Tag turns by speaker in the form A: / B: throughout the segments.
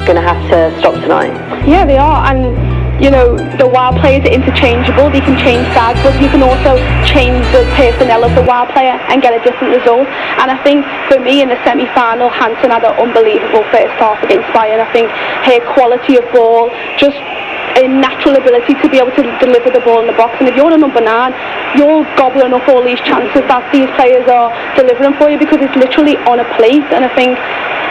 A: going to have to stop tonight.
B: Yeah, they are, and you know, the wild players are interchangeable. They can change sides, but you can also change the personnel of the wild player and get a different result. And I think for me in the semi-final, Hansen had an unbelievable first half against Bayern. I think her quality of ball, just a natural ability to be able to deliver the ball in the box. And if you're a number 9, you're gobbling up all these chances that these players are delivering for you, because it's literally on a plate. And I think,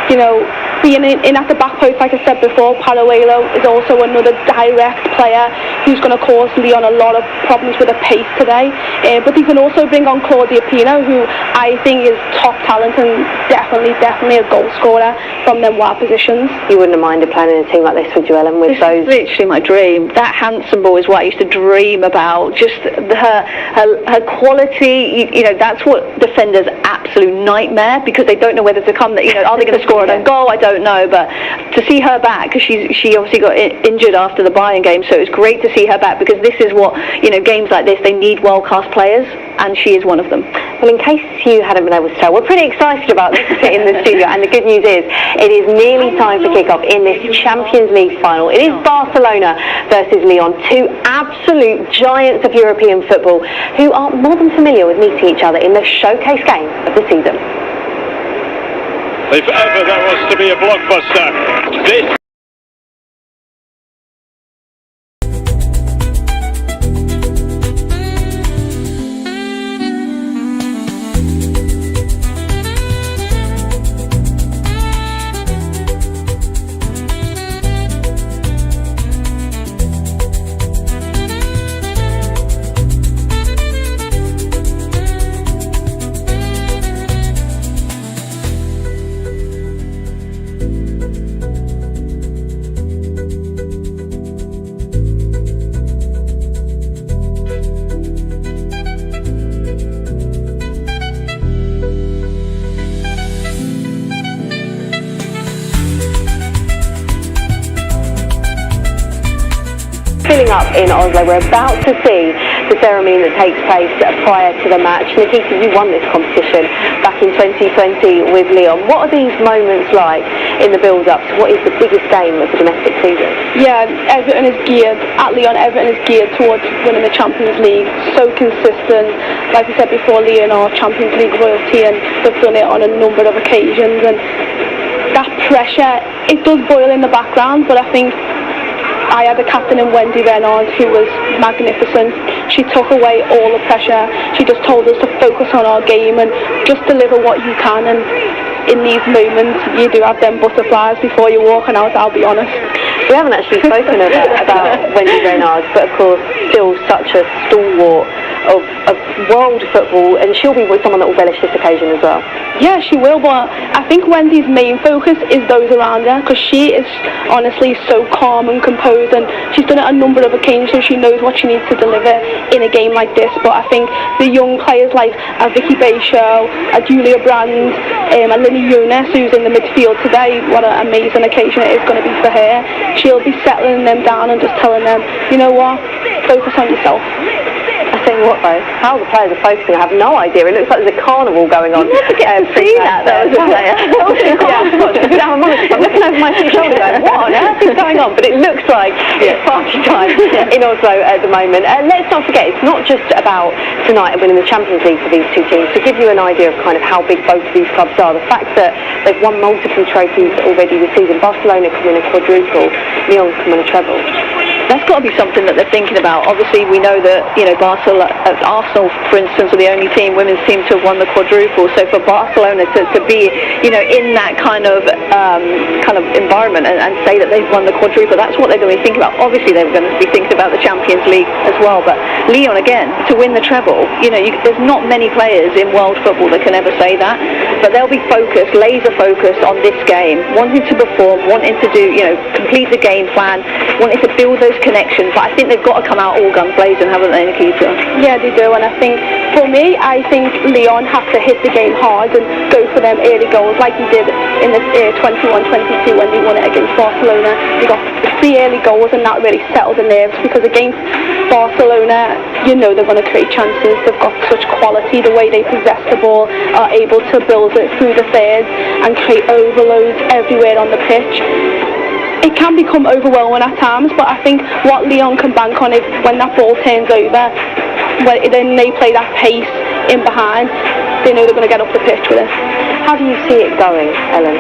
B: you know, being in at the back post, like I said before, Paraguelo is also another direct player who's going to cause Lyon a lot of problems with the pace today. But he can also bring on Claudia Pino, who I think is top talent and definitely a goal scorer from them wide positions.
A: You wouldn't have minded playing in a team like this, would you, Ellen? With those,
C: literally my dream. That Hansen ball is what I used to dream about. Just her quality. You know, that's what defenders' absolute nightmare, because they don't know whether to come. You know, are they going to score an own goal? I don't know, but to see her back, because she obviously got injured after the Bayern game, so it was great to see her back, because this is what, you know, games like this, they need world-class players, and she is one of them.
A: Well, in case you hadn't been able to tell, we're pretty excited about this in the studio, and the good news is it is nearly time for kick-off in this Champions League final. It is Barcelona versus Lyon, two absolute giants of European football who are more than familiar with meeting each other in the showcase game of the season.
D: If ever there was to be a blockbuster, this
A: Filling up in Oslo, we're about to see the ceremony that takes place prior to the match. Nikita, you won this competition back in 2020 with Lyon. What are these moments like in the build-up to what is the biggest game of the domestic season?
B: Yeah, Everton is geared, at Lyon, Everton is geared towards winning the Champions League. So consistent. Like I said before, Lyon are Champions League royalty, and they've done it on a number of occasions. And that pressure, it does boil in the background, but I think I had a captain in Wendy Renard who was magnificent. She took away all the pressure. She just told us to focus on our game and just deliver what you can. And in these moments, you do have them butterflies before you're walking out, I'll be honest.
A: We haven't actually spoken about Wendy Renard, but of course, still such a stalwart of world football, and she'll be with someone that will relish this occasion as well.
B: Yeah, she will, but I think Wendy's main focus is those around her, because she is honestly so calm and composed, and she's done it a number of occasions, so she knows what she needs to deliver in a game like this. But I think the young players like Vicky Bayshow, Julia Brand, and Lily Younes, who's in the midfield today, what an amazing occasion it is going to be for her. She'll be settling them down and just telling them, you know what, focus on yourself.
A: I tell you what though, how the players are focusing, I have no idea. It looks like there's a carnival going on.
C: You never get to see that though as a player.
A: I'm looking over my shoulder going, what on earth is going on? But it looks like it's party time in Oslo at the moment. Let's not forget, it's not just about tonight and winning the Champions League for these two teams. To give you an idea of kind of how big both of these clubs are, the fact that they've won multiple trophies already this season. Barcelona can win a quadruple, Lyon can win a treble.
C: That's got to be something that they're thinking about. Obviously, we know that, you know, Arsenal, for instance, are the only women's team to have won the quadruple. So for Barcelona to be, you know, in that kind of environment and say that they've won the quadruple, that's what they're going to be thinking about. Obviously, they're going to be thinking about the Champions League as well. But Lyon, again, to win the treble, you know, there's not many players in world football that can ever say that. But they'll be focused, laser focused on this game, wanting to perform, wanting to do, you know, complete the game plan, wanting to build those connections. But I think they've got to come out all guns blazing, haven't they, Nikita?
B: Yeah, they do, and I think, for me, I think Lyon have to hit the game hard and go for them early goals like he did in the 21-22 when they won it against Barcelona. They got 3 early goals, and that really settled the nerves, because against Barcelona, you know they're going to create chances. They've got such quality, the way they possess the ball, are able to build it through the thirds and create overloads everywhere on the pitch. it can become overwhelming at times, but I think what Lyon can bank on is when that ball turns over, then they play that pace in behind, they know they're going to get up the pitch with it.
A: How do you see it going, Ellen?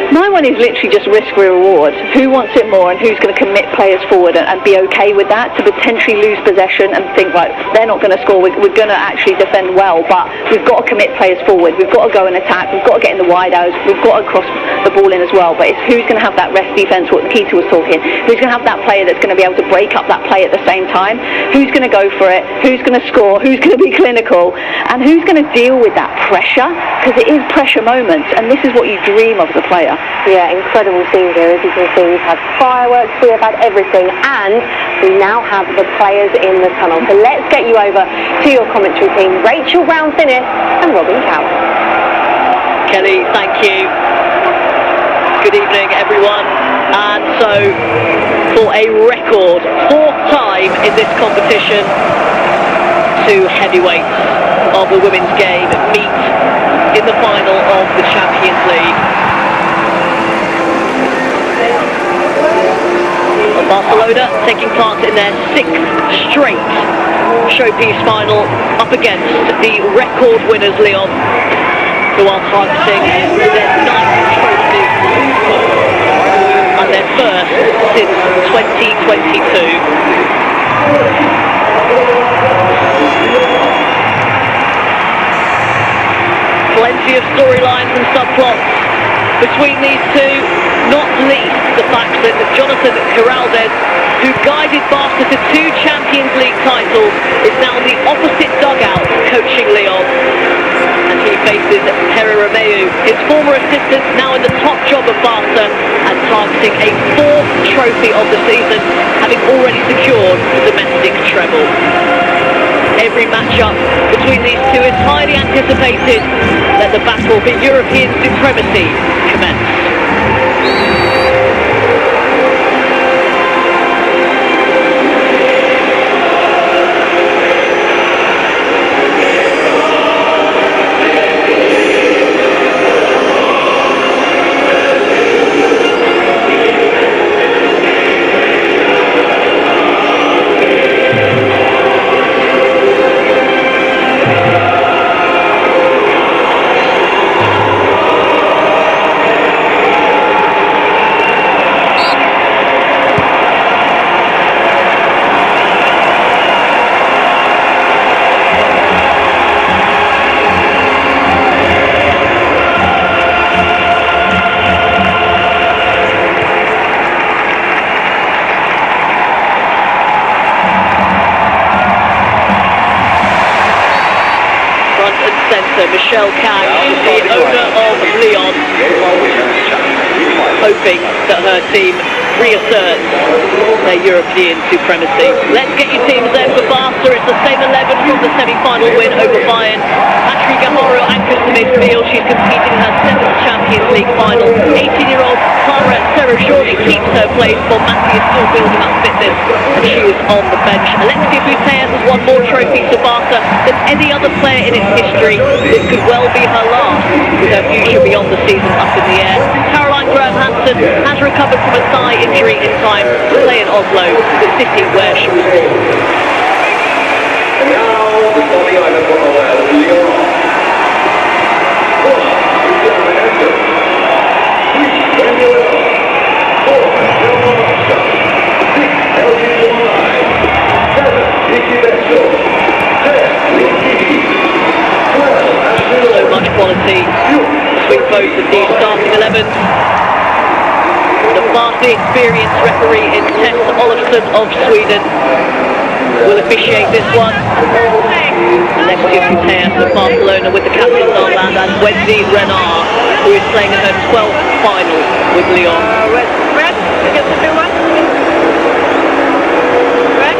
C: My one is literally just risk-reward. Who wants it more and who's going to commit players forward and be okay with that, to potentially lose possession and think, right, they're not going to score, we're going to actually defend well, but we've got to commit players forward, we've got to go and attack, we've got to get in the wide areas, we've got to cross the ball in as well. But it's who's going to have that rest defence, what Nikita was talking, who's going to have that player that's going to be able to break up that play at the same time, who's going to go for it, who's going to score, who's going to be clinical, and who's going to deal with that pressure, because it is pressure moments, and this is what you dream of as a player.
A: Yeah, incredible scene here. As you can see, we've had fireworks, we have had everything, and we now have the players in the tunnel. So let's get you over to your commentary team, Rachel Brown-Finnis and Robin Cowell.
E: Kelly, thank you. Good evening, everyone. And so, for a record fourth time in this competition, two heavyweights of the women's game meet in the final of the Champions League. Barcelona taking part in their sixth straight showpiece final up against the record winners Lyon, who are targeting their ninth trophy and their first since 2022. Plenty of storylines and subplots between these two, not least the fact that Jonathan Giraldez, who guided Barca to two Champions League titles, is now in the opposite dugout coaching Lyon. And he faces Terry Romeu, his former assistant, now in the top job of Barca and targeting a fourth trophy of the season, having already secured the domestic treble. Every matchup between these two is highly anticipated. Let the battle for European supremacy commence. Michelle Kang, the owner of Lyon, hoping that her team reasserts their European supremacy. Let's get your teams then for Barca. It's the same 11 from the semi-final win over Bayern. Patrick Gaharo anchors the midfield. She's competing in her 7th Champions League final. 18-year-old Clara Serra-George keeps her place while Matthew is still building up fitness, and she is on the bench. Alexia Putellas has won more trophies for Barca than any other player in its history. This could well be her last, with her future beyond the season up in the air. Caroline Graham-Hansen has recovered from a thigh injury in time to play in Oslo, the city where she was born. So much quality between both of these starting 11s. The vastly experienced referee in Tess Olofsson of Sweden will officiate this one. Alexia Putellas of Barcelona with the captain's armband, and Wendy Renard, who is playing in her 12th final with Lyon.
F: Red, against the blue one. Red,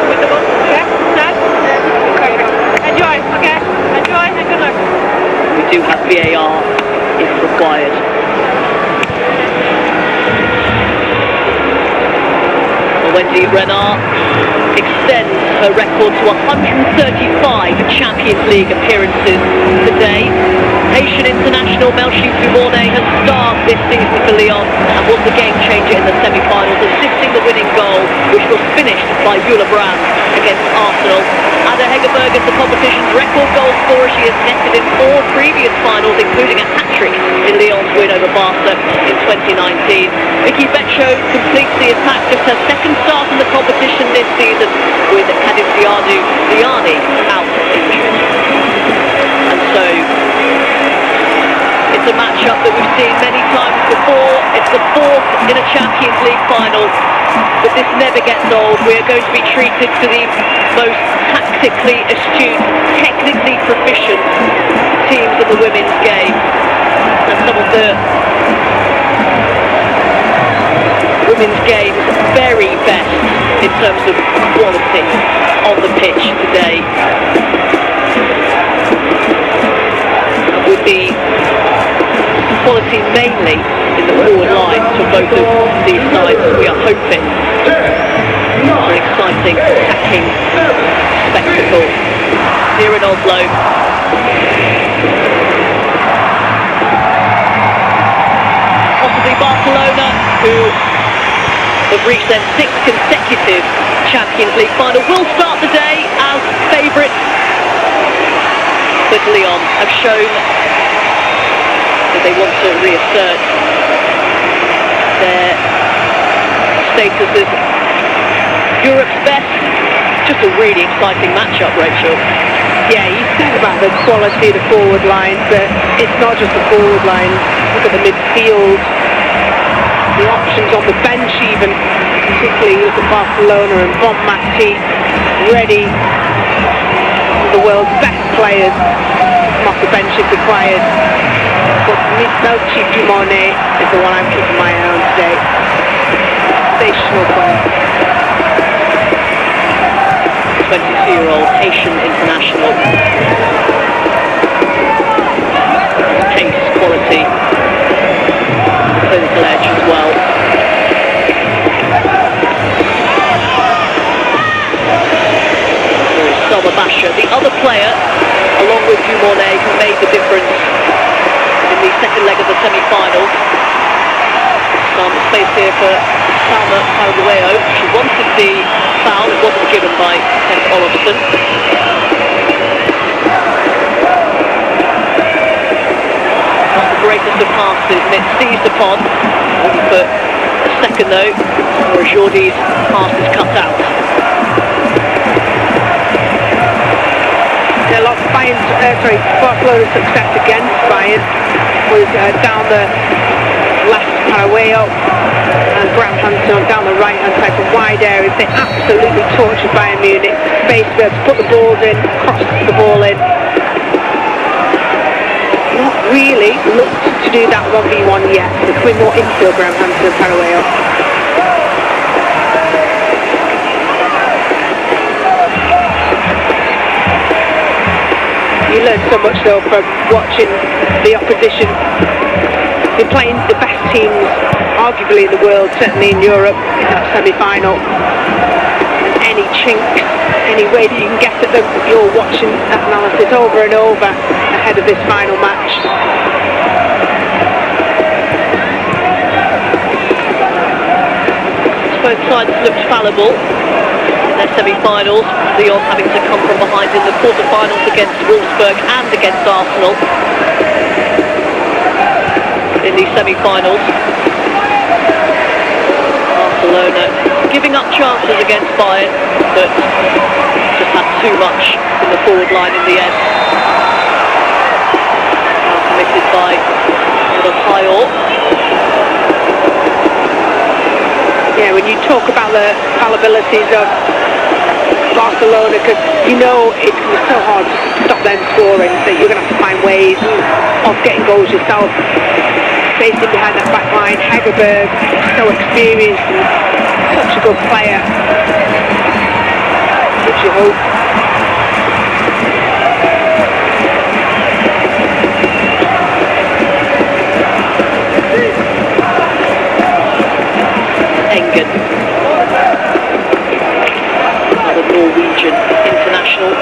F: with the ball, okay, set. Enjoy, okay, enjoy and good luck.
E: We do have VAR if required. Wendy Renard extends her record to 135 Champions League appearances today. Haitian international Melchie Dubonnet has starred this season for Lyon and was the by Ullevaal against Arsenal. Ada Hegerberg is the competition's record goal scorer. She has netted in 4 previous finals, including a hat-trick in Lyon's win over Barca in 2019. Vicky Beccio completes the attack, just her second start in the competition this season, with Stadion out injured. And so it's a matchup that we've seen many times before. It's the 4th in a Champions League final, but this never gets old. We are going to be treated to the most tactically astute, technically proficient teams in the women's game, and some of the women's game's very best in terms of quality on the pitch today. With the quality mainly in the forward lines for both of these sides, we are hoping for an exciting attacking spectacle here in Oslo. Possibly Barcelona, who have reached their 6th consecutive Champions League final, will start the day as favourites, but Lyon have shown that they want to reassert their status as Europe's best. Just a really exciting matchup, Rachel.
A: Yeah, you said about the quality of the forward line, but it's not just the forward line. Look at the midfield, the options on the bench even, particularly look at Barcelona and Bon Mati, ready, the world's best players off the bench if required. But Melchi Dumone is the one I'm keeping my eye on today. Sensational player.
E: 22-year-old Haitian international. Pace, quality, clinical edge as well. Saba Basha, the other player, along with Dumone, who made the difference in the second leg of the semi-final. Some space here for Salma Paraguayo. She wanted the foul, it wasn't given by Ken Oliverson. Not the greatest of passes, and it's seized upon. Looking for a second though, where Jordi's pass is cut out.
A: A lot of Barcelona's success against Bayern was down the left Paraguayo and Graham Hansen down the right hand side from wide areas. They absolutely tortured Bayern Munich. Space to be able to put the balls in, cross the ball in. Not really looked to do that 1v1 yet. They're coming more infield, Graham Hansen and Paraguayo. You learn so much though from watching the opposition. They're playing the best teams arguably in the world, certainly in Europe, in that semi-final. And any chinks, any way that you can get at them, you're watching that analysis over and over ahead of this final match.
E: Both sides looked fallible in their semi-finals. Lyon having to come from behind in the quarter-finals against Wolfsburg and against Arsenal. In the semi-finals, Barcelona giving up chances against Bayern, but just had too much in the forward line in the end. Now committed by Ullevaal.
A: Yeah, when you talk about the fallibilities of Barcelona, because you know it's going to be so hard to stop them scoring, that you're going to have to find ways of getting goals yourself. Facing behind that back line, Hegerberg, so experienced and such a good player. Which you hope.
E: Engen, another Norwegian international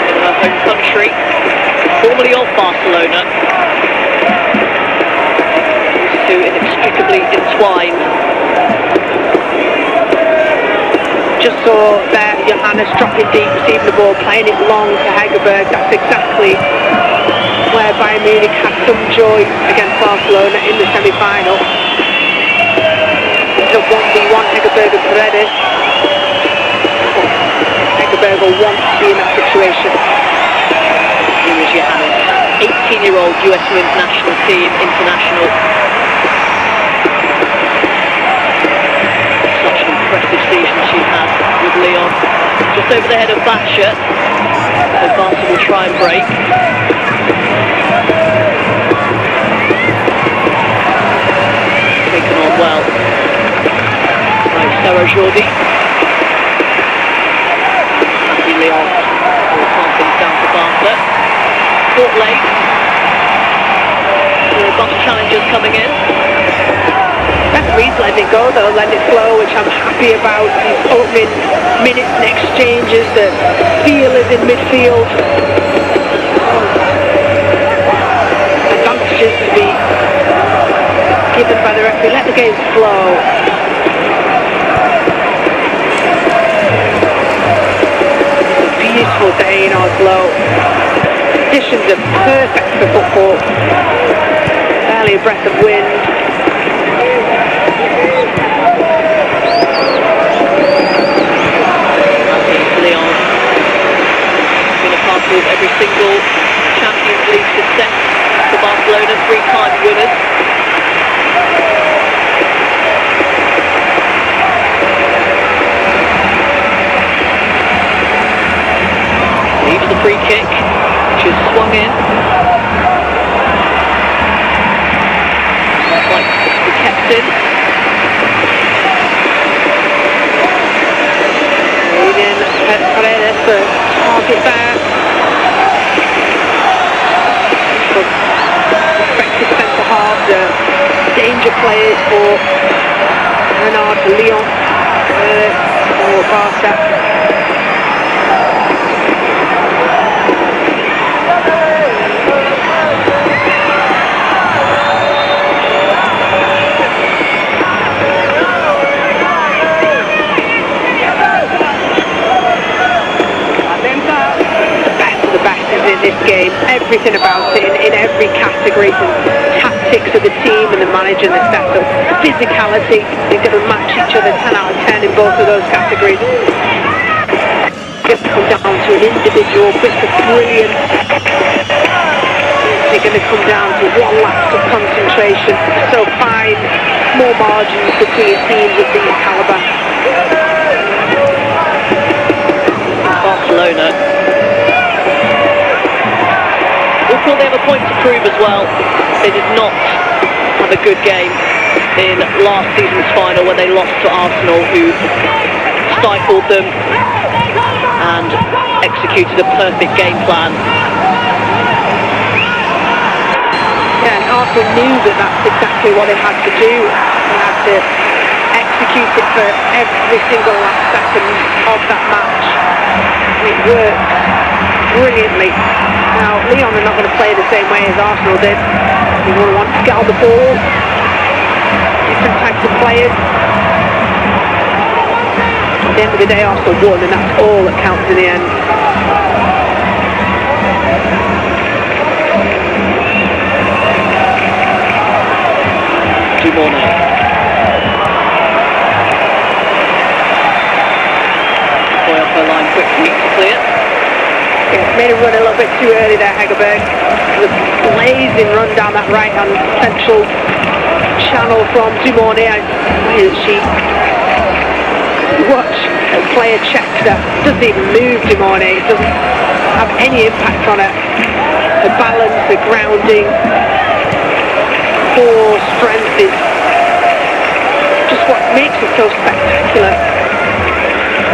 E: in her home country, formerly of Barcelona. These two inextricably entwined.
F: saw there Johannes dropping deep, receiving the ball, playing it long to Hegerberg. That's exactly where Bayern Munich had some joy against Barcelona in the semi-final. It's a 1v1, Hegerberg and Paredes. Hegerberg will want to be in that situation.
E: Here is Johannes, 18-year-old US Women's National Team international. Such an impressive season she's had with Lyon. Just over the head of Barca. So Barca will try and break. Taken on well by Sarah Jordi. Happy Lyon will calm things down for Barca. Caught late. The bus challengers coming in.
F: Referee's letting it go though, letting it flow, which I'm happy about. These opening minutes and exchanges, the feelers in midfield. Advantages to be given by the referee. Let the game flow. It's a beautiful day in Oslo. Conditions are perfect for football. Barely a breath of wind.
E: Lyon been a part of every single Champions League success for Barcelona, 3-time winners. Leaves the free kick, which is swung in. Like to be kept in.
F: Paredes for target there. Effective centre half, the danger players for Renard for Lyon, for Barca. In this game, everything about it, in every category, from tactics of the team and the manager and the setup, physicality, they're going to match each other 10 out of 10 in both of those categories. It's come down to an individual bit of brilliance. They're going to come down to one lapse of concentration. So fine, small margins between teams of these calibre.
E: Barcelona thought they have a point to prove as well. They did not have a good game in last season's final when they lost to Arsenal, who stifled them and executed a perfect game plan.
F: Yeah, and Arsenal knew that that's exactly what they had to do. They had to execute it for every single last second of that match. It worked brilliantly. Now, Lyon are not going to play the same way as Arsenal did. They will want to get on the ball. Different types of players. At the end of the day, Arsenal won, and that's all that counts in the end.
E: Dumorne. Boy off her line quickly to clear.
F: Yeah, made a run a little bit too early there, Hegerberg. The blazing run down that right-hand central channel from Dumorne. She watch a player check that doesn't even move Dumorne. It doesn't have any impact on her. Her balance, her grounding, core strength is just what makes her so spectacular.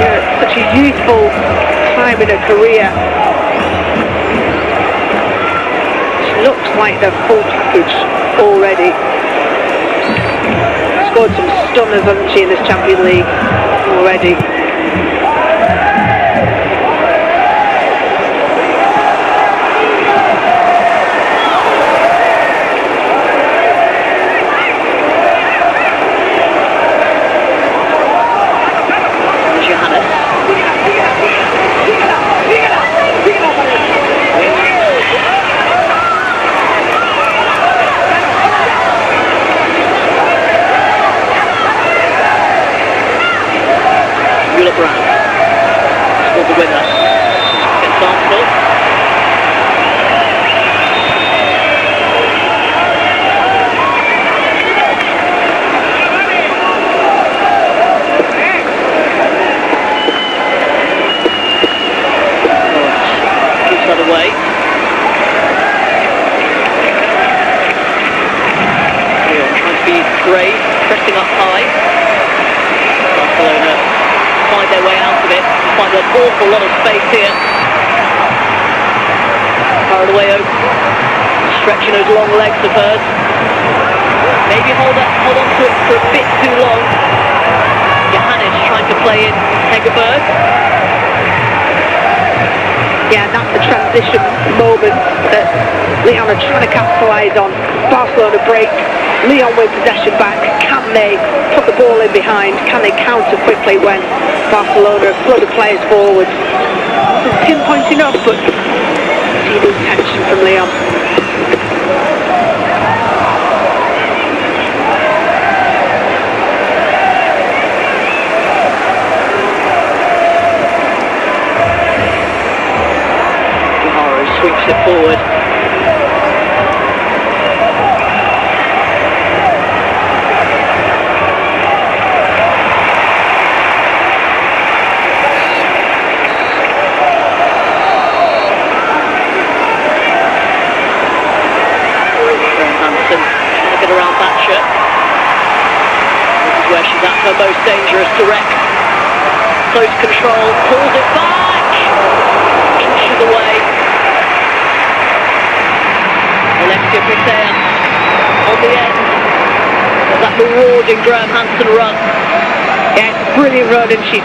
F: Yeah, such a youthful time in her career. She looks like the full package already. Scored some stunners, hasn't she, in this Champions League already.
E: Johannes. winner against Arsenal. Keeps that away. Trying to be brave, pressing up high. Barcelona find their way out of it, find an awful lot of space here. Paraguayo stretching those long legs of hers. Maybe hold on to it for a bit too long. Johannes trying to play in Hegerberg.
F: Yeah, that's the transition moment that Lyon are trying to capitalise on. Barcelona break, Lyon with possession back. Can they put the ball in behind? Can they counter quickly when Barcelona flood the players forward? This is pinpoint enough, but see the tension from Lyon.
E: Sweeps it forward. Hansen trying to get around Thatcher. This is where she's at her most dangerous, direct. Close control, pulls it back, inches away. Alexia Pitea on the end of that marauding Graham Hansen run.
F: Yeah, it's a brilliant run, and she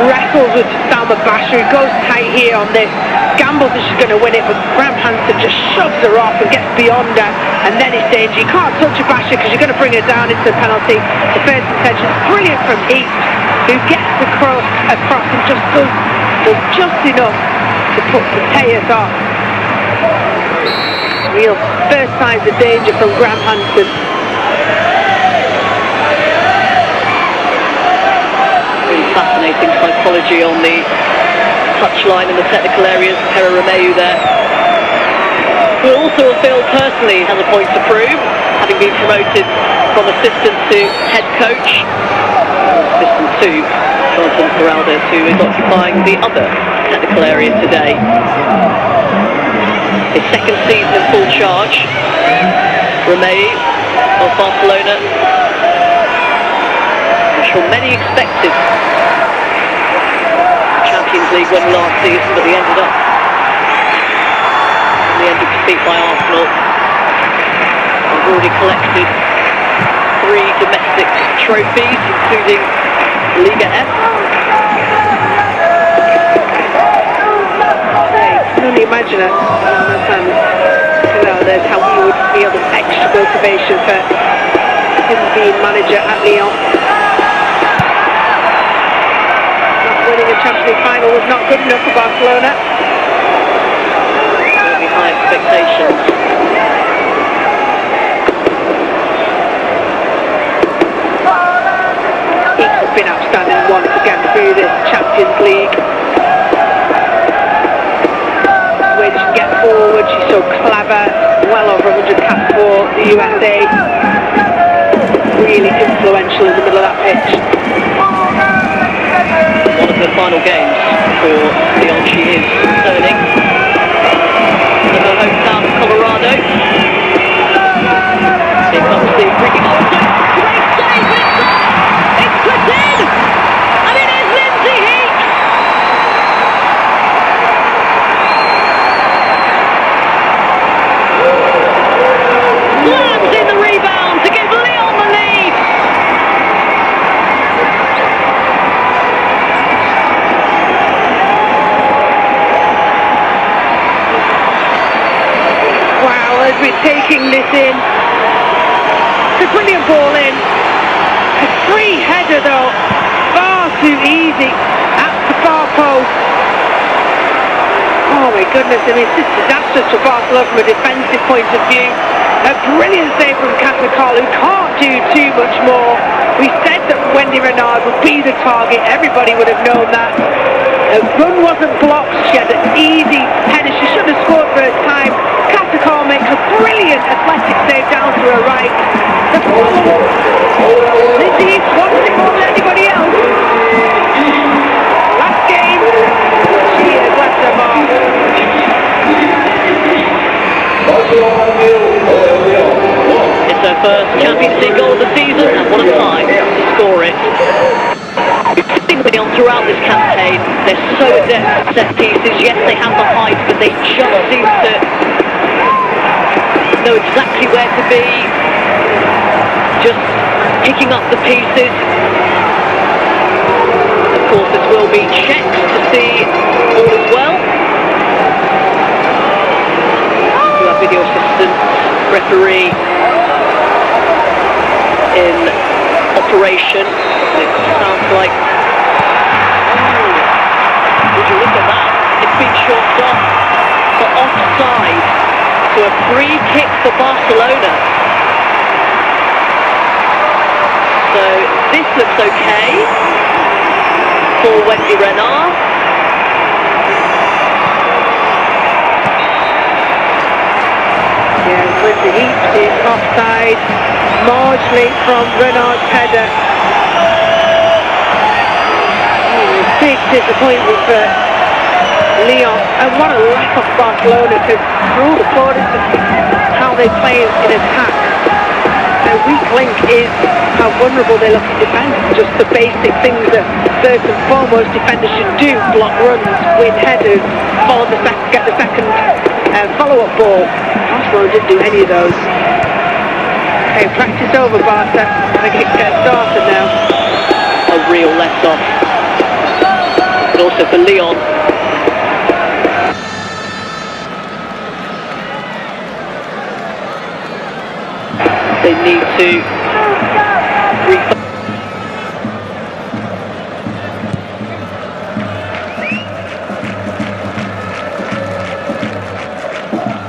F: wrestles with Salma Basher, who goes tight here on this, gambles that she's going to win it, but Graham Hansen just shoves her off and gets beyond her, and then it's danger. You can't touch a Basher because you're going to bring her down into the penalty. The first intention is brilliant from Heath, who gets across and just does just enough to put Pitea's off. Real first signs of danger from Graham Hansen.
E: Really fascinating psychology on the touchline in the technical areas. Hera Romeu there, who also feels personally has a point to prove, having been promoted from assistant to head coach. Assistant to Jonathan Ferraldes, who is occupying the other technical area today. His second season in full charge. Romeu of Barcelona. I'm sure many expected Champions League win last season, but they ended up in the end of defeat by Arsenal. They've already collected 3 domestic trophies, including Liga F.
F: I can only imagine it. There's how he would feel, this extra motivation for him being manager at Lyon. Not winning a Champions League final was not good enough for Barcelona.
E: Very high expectations.
F: He's been outstanding once again through this Champions League. Way she can get forward, she's so clever, well over 100 caps for the USA. Really influential in the middle of that pitch.
E: One of the final games for Lyon, she is returning to her hometown of Colorado. Here comes the bringing on. Great save, it's put in! And it is Lindsay Heath! Slams in the rebound to give Lyon the lead!
F: Wow, as we're taking this in, it's a brilliant ball in. A free header though, far too easy at the far post. Oh my goodness, I mean, it's just disastrous for Barcelona from a defensive point of view. A brilliant save from Catacol, who can't do too much more. We said that Wendy Renard would be the target, everybody would have known that. The run wasn't blocked. She had an easy header. She should have scored first time. Catakor makes a brilliant athletic save down to her right. The follow-up. Lizzie wants it more than anybody else. Last game, she has left her mark.
E: It's her first Champions League goal of the season, and what a time to score it. We've seen Lyon throughout this campaign. They're so adept at set pieces. Yes, they have the height, but they just seem to know exactly where to be. Just picking up the pieces. Of course, this will be checked to see all is well. We have video assistant referee in operation. It sounds like, would you look at that? It's been chalked off for offside. So a free kick for Barcelona. So this looks okay for Wendy Renard.
F: Yeah, with the heat is offside, marginally from Renard's header. Big disappointment for Lyon, and what a lack of Barcelona, because for all the plaudits of how they play in attack, their weak link is how vulnerable they look in defence. Just the basic things that first and foremost defenders should do: block runs, win headers, get the second follow-up ball. Barcelona didn't do any of those. Okay, practice over, Barca. The kick gets started now.
E: A real let-off. But also for Lyon. They need to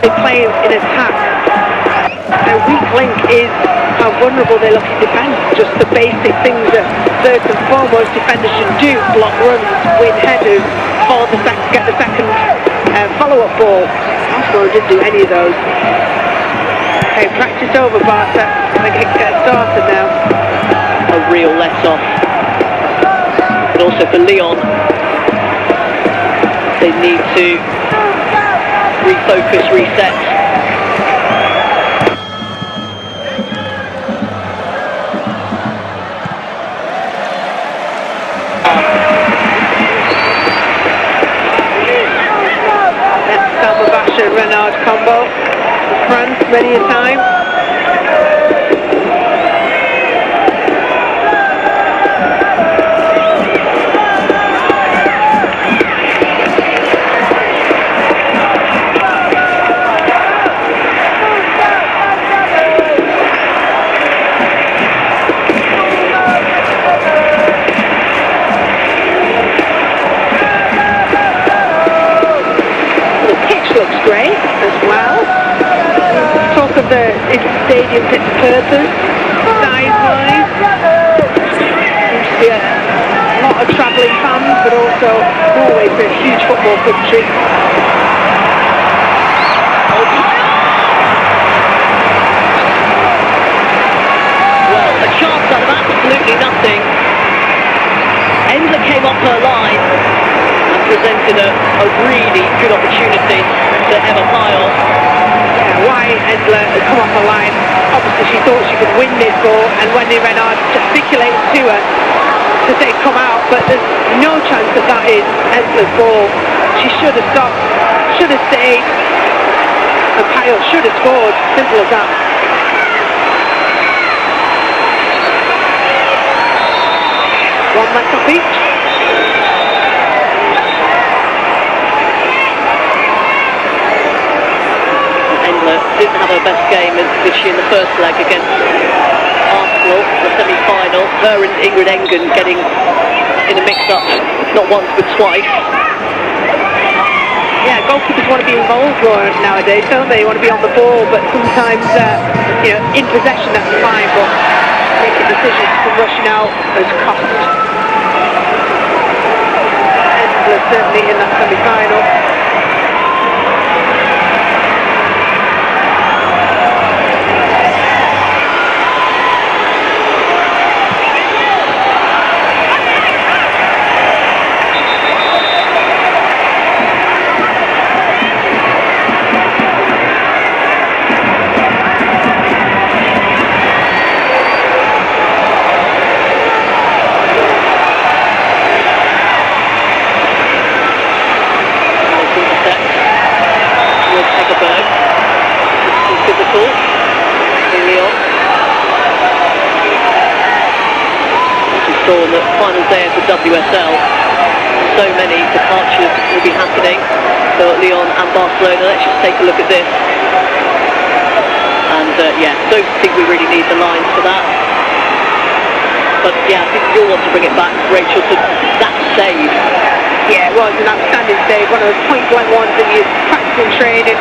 F: they play in attack. Their weak link is how vulnerable they look in defence. Just the basic things that first and foremost defenders should do: block runs, win headers, get the second follow-up ball. Oslo didn't do any of those. Okay, practice over, Barca. The kick gets started now.
E: a real let-off. But also for Lyon, they need to refocus, reset.
F: Renard combo for France many a time. The pitch looks great as well. Talk of the stadium's its purpose, size-wise. Seems to be a lot of travelling fans, but also Norway's a huge football country.
E: Well, a chance out of absolutely nothing. Endler came off her line and presented a really good opportunity to Emma Pyle.
F: Yeah, why Endler had come off the line. Obviously she thought she could win this ball, and Wendy Renard gesticulated to her to say come out, but there's no chance that that is Endler's ball. She should have stopped, should have stayed, and Pyle should have scored. Simple as that. One left off each.
E: Endler didn't have her best game, did she, in the first leg against Arsenal, the semi-final. Her and Ingrid Engen getting in a mix-up, not once but twice.
F: Yeah, goalkeepers want to be involved more nowadays, don't they? They want to be on the ball, but sometimes, in possession that's fine, but making decisions from rushing out has cost. Endless certainly in that semi-final.
E: On the final day of the WSL, so many departures will be happening for Lyon and Barcelona. Let's just take a look at this. And yeah, don't think we really need the lines for that. But yeah, I think you'll want to bring it back, Rachel, to that save.
F: Yeah, it was an outstanding save, one of those point-blank ones that you practice in training.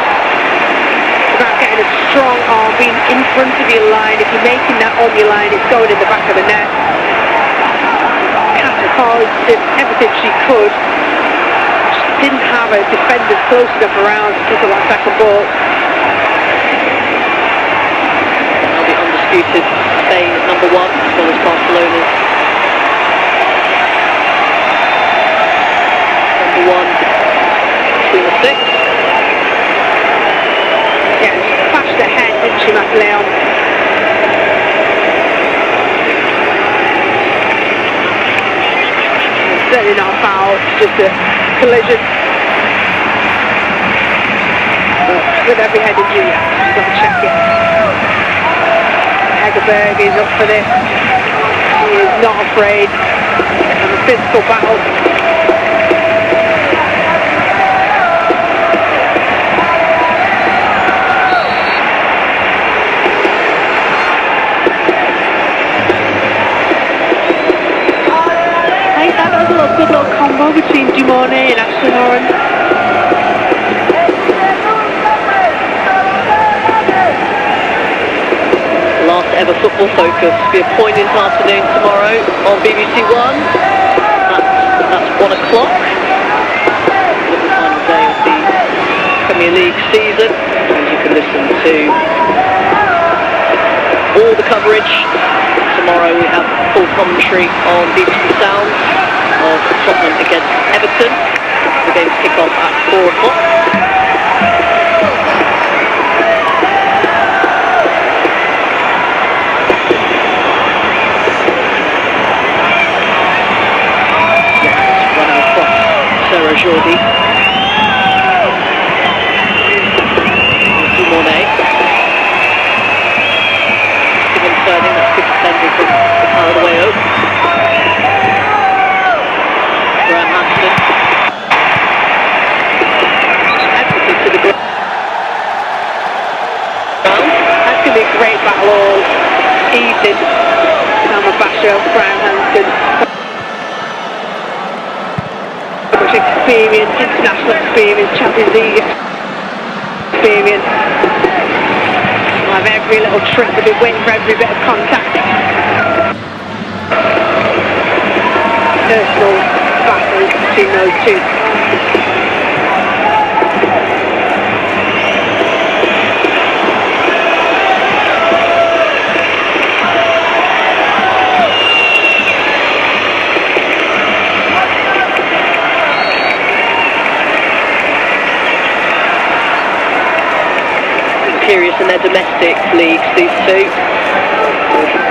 F: About getting a strong arm, being in front of your line. If you're making that on your line, it's going in the back of the net. Did everything she could. She didn't have a defender close enough around to pick up that second ball.
E: Now the undisputed Spain number one, as well as Barcelona's number one between the six.
F: Yeah, she flashed ahead, didn't she, Leon? Certainly not a foul, just a collision. But with every head injury, you've got to check it. Hegerberg is up for this. She is not afraid of a physical battle. Good little combo between Dumone and Ashley Horan.
E: Last ever Football Focus will be a poignant afternoon tomorrow on BBC One. That's 1 o'clock. The final day of the Premier League season. And you can listen to all the coverage. Tomorrow we have full commentary on BBC Sounds of Tottenham against Everton. The games kick off at 4 o'clock. Yes, running across Sarah Jordi. Dumone. Steven Sterling, that's good defending from the power of the way out.
F: That's going to be a great battle all evening. Salma Basho, Brian Hansen. So much experience, international experience, Champions League experience. I'll have every little trick, they'll be waiting for every bit of contact. Personal battle between those two.
E: Serious in their domestic leagues, these two.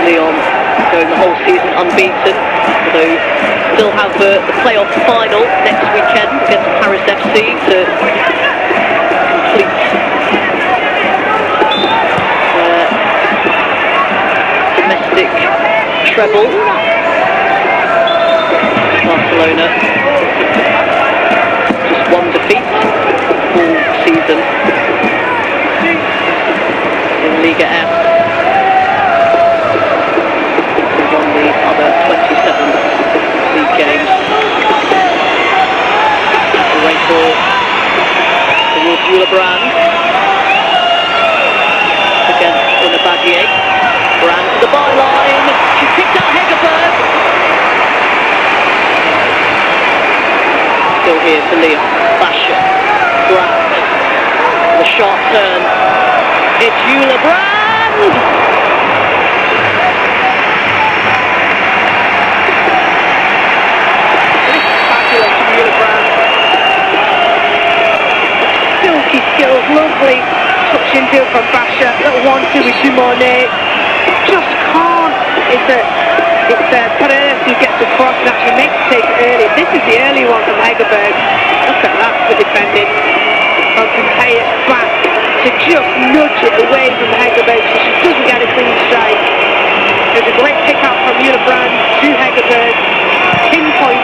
E: Lyon going the whole season unbeaten, although still have the playoff final next weekend against Paris FC to complete their domestic treble. Barcelona just one defeat all season in Liga F. They won the other 27 league games. Away towards Ullevaal against Ullevaal. Brand to the byline. She picked out Hegerberg. Still here. for Lyon. Basha. Brand. The sharp turn. It's Ullevaal.
F: Silky skills, lovely touch into it from Basha. Little 1-2 with Dumone. Just can't. It's Perez who gets across and actually makes the take early. This is the early one from Hegerberg. Look at that for defending. And can pay it back to just nudge it away from Hegerberg so she doesn't get a clean strike. There's a great pick out from Ullevaal to Hegerberg. Pinpoint.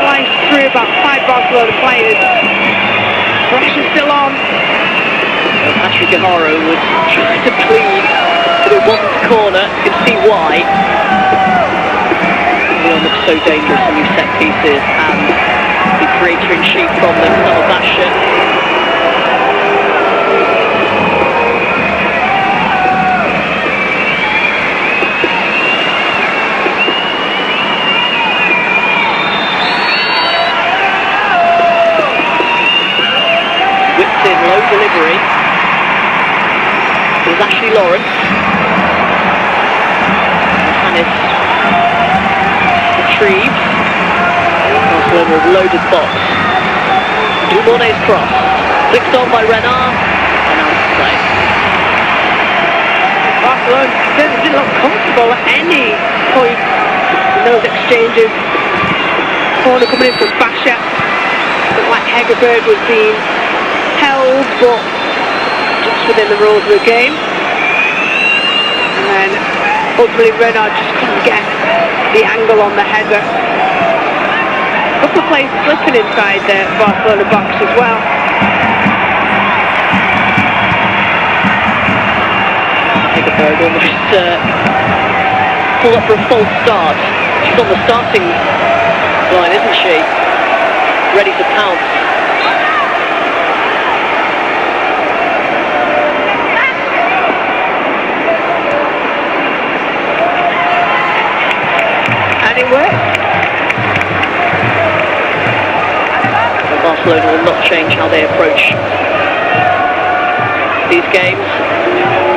F: Sliced through about 5 Barcelona players. Pressure's still on.
E: Patrick Gaharo was trying to plead, but it wasn't the corner. You can see why. Lyon looks so dangerous on these set pieces, and the creator in chief from them, Basha. Whipped in, low delivery. It was Ashley Lawrence. Hannes retrieves. Barcelona have loaded box. Dumone's cross. Flicked on by Renard. And out of play.
F: Barcelona didn't look comfortable at any point in those exchanges. Corner coming in from Basha. Looked like Hegerberg was being held, but just within the rules of the game. And then ultimately Renard just couldn't get the angle on the header. A couple of players slipping inside the Barcelona box as well.
E: Hegerberg almost pulled up for a false start. She's on the starting line, isn't she? Ready to pounce.
F: And it worked.
E: Barcelona will not change how they approach these games,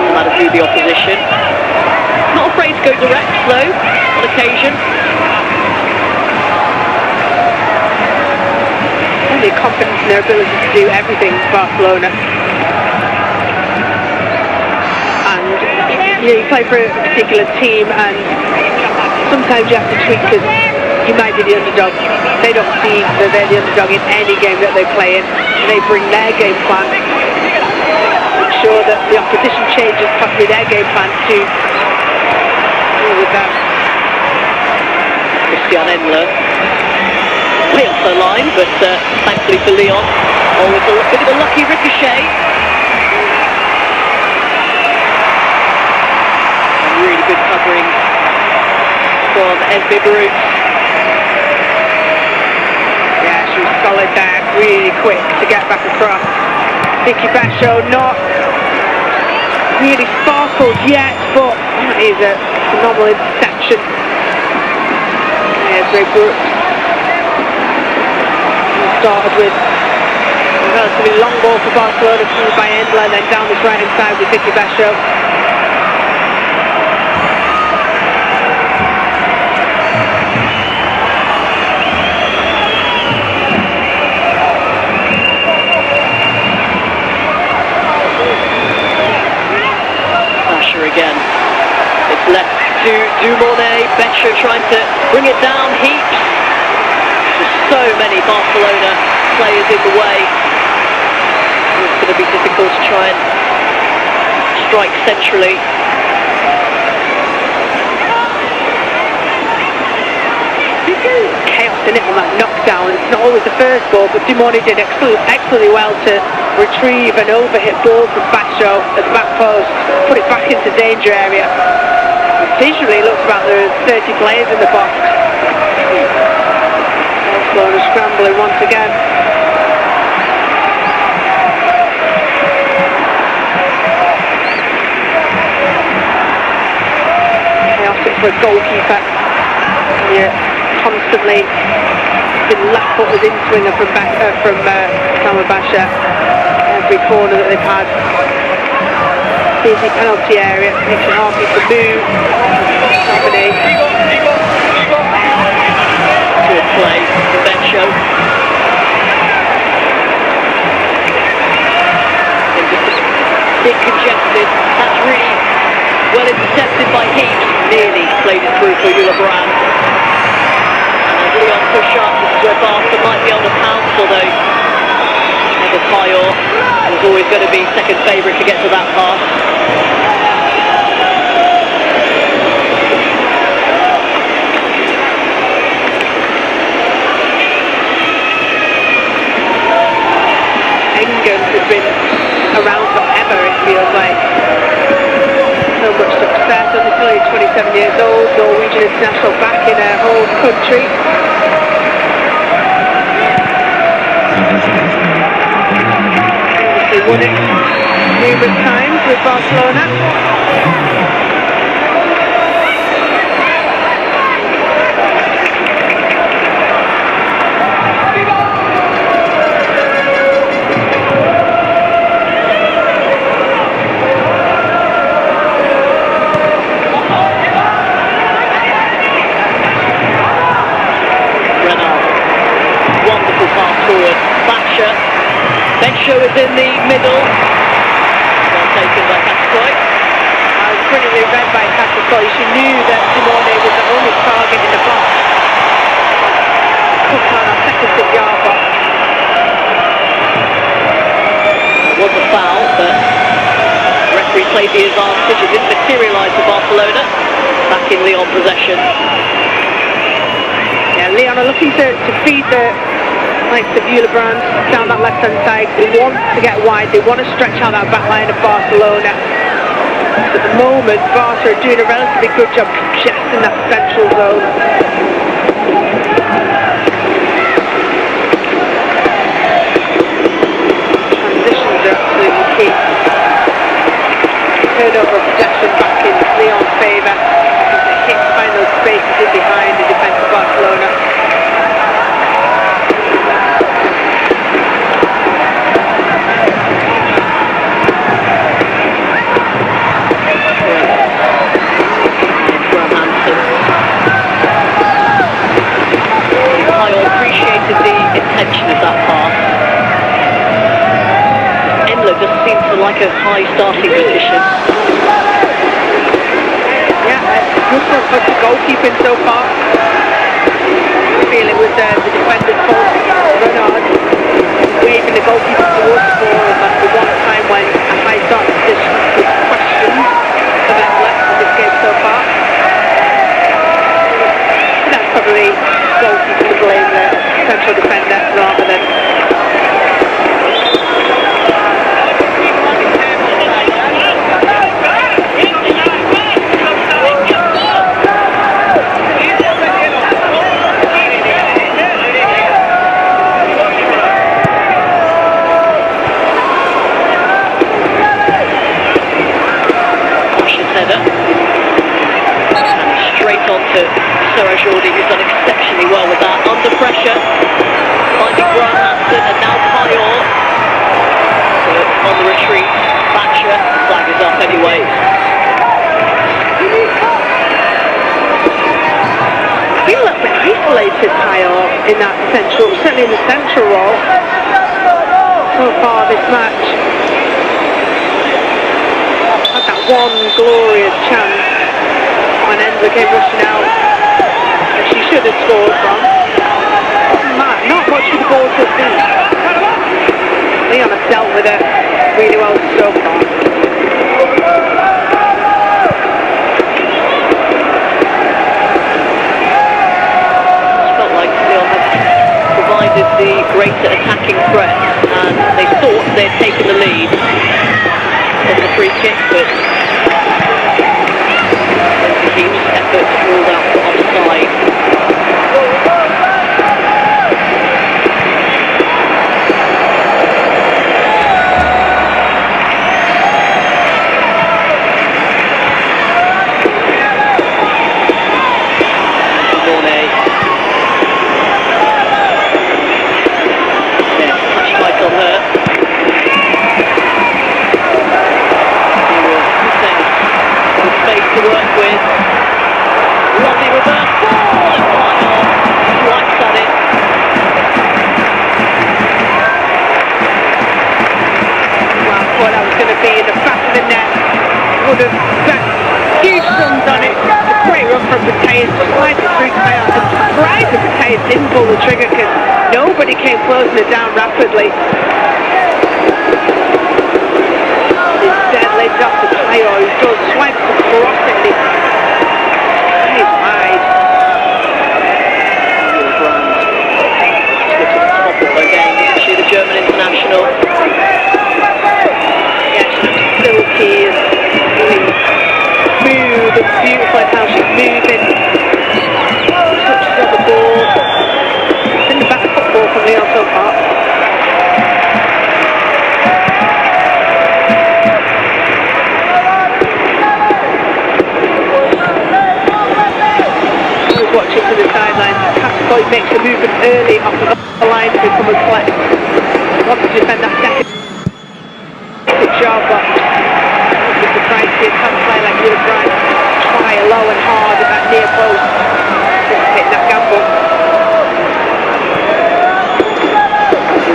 E: no matter who the opposition. Not afraid to go direct, though, on occasion.
F: And their confidence in their ability to do everything for Barcelona. And you play for a particular team, and sometimes you have to tweak because you might be the underdog. They don't see that they're the underdog in any game that they play in. They bring their game plan. Make sure that the opposition changes possibly their game plan to deal with that.
E: Christian Endler way off the line, but thankfully for Lyon, always a bit of a lucky ricochet. And really good covering from Esme Brute.
F: Yeah, she was solid there, really quick to get back across. Vicky Basho not really sparkled yet, but that is a phenomenal interception. There's Ray Brooks. Started with a relatively long ball for Barcelona, through by Endler, and then down this right hand side with Vicky Basho.
E: Again, it's left to Dumone. Betcher trying to bring it down. Heaps. There's so many Barcelona players in the way. It's going to be difficult to try and strike centrally.
F: Chaos in it on that knockdown. It's not always the first ball, but Dumone did excellently well to retrieve an overhit ball from Basho at the back post, put it back into danger area. Visually, it looks about there are 30 players in the box. Barcelona scrambling once again. Chaotic for a goalkeeper. Yeah, constantly been left footers in swinger from Kamabasha. Every corner that they've had. Busy penalty area, makes it hard for you to move. Femeni.
E: Good play for Bencho. Bit congested. That's really well intercepted by Heaps. Nearly played it through for Ullevaal. And as Lyon push up, this is where Barca might be able to pounce, although Payor is always going to be second favourite to get to that pass.
F: England has been around forever, it feels like. So much success, only 27 years old, Norwegian international back in her home country. Obviously won it numerous times with Barcelona.
E: Forward, Thatcher. Bencho is in the middle. Well taken by Castroy.
F: Brilliantly read by Castroy. She knew that Simone was the only target in the box. Cooked on our second 6-yard box.
E: It was a foul, but the referee played the advantage. It didn't materialise for Barcelona. Back in Lyon possession.
F: Yeah, Lyon are looking to feed the likes of Ullevaal down that left hand side. They want to get wide, they want to stretch out that back line of Barcelona. At the moment, Barca are doing a relatively good job congesting that central zone. Transitions are absolutely key. Turnover of possession back in Lyon's favour. They hit to find those spaces in behind the defence of Barcelona.
E: The intention of that pass. Enlo just seems to like a high starting position.
F: Yeah, good for the goalkeeping so far. I feel it was the defender's fault. Renard waving the goalkeeper towards the ball, and that's the one time when a high starting position was questioned for Enlo in this game so far. But that's probably goalkeeper to blame there. Central defender rather than
E: header and straight on to Sarah Jordi, who's done exceptionally well with that. Under pressure, finding Graham Hansen, and now Payor on the retreat. Thatcher, flag is up anyway.
F: I feel that's an isolated Payor in that central, certainly in the central role so far this match. Had that one glorious chance when Enzo came rushing out and she should have scored from. Not much for the ball to have been. Lyon has dealt with it really well so far.
E: It's felt like Lyon had provided the greater attacking threat, and they thought they'd taken the lead on the free kick, but Heaps' effort ruled out for offside.
F: could have got huge runs on it. A great run from Mateus, just slides it through to Mayo. I'm surprised that Mateus didn't pull the trigger because nobody came closing it down rapidly. Instead laid it off to Mayo, who does swipes across it. He's wide.
E: Good to the top of the game, isn't she, the German international?
F: Yeah, she's silky and really smooth and beautiful in how she's moving. Touches on the ball. It's in the back football from Lyon so far. I was watching from the sidelines. Cascoy makes a movement early off the line to come and collect. He wants to defend that second. Good job, but I'm surprised to see him play like Ullevaal. Try low and hard at that near post. Just hit that gamble.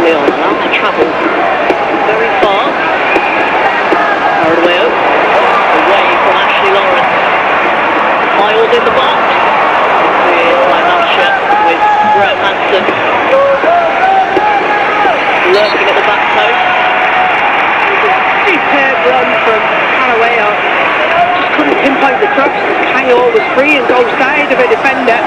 E: Lyon allowed to travel very far. Carried away from Ashley Lawrence. Miles in the box. With Graham Hansen lurking at the back post.
F: Superb run from Paraguay. Just couldn't pinpoint the cross. Kyle was free and goes side of a defender.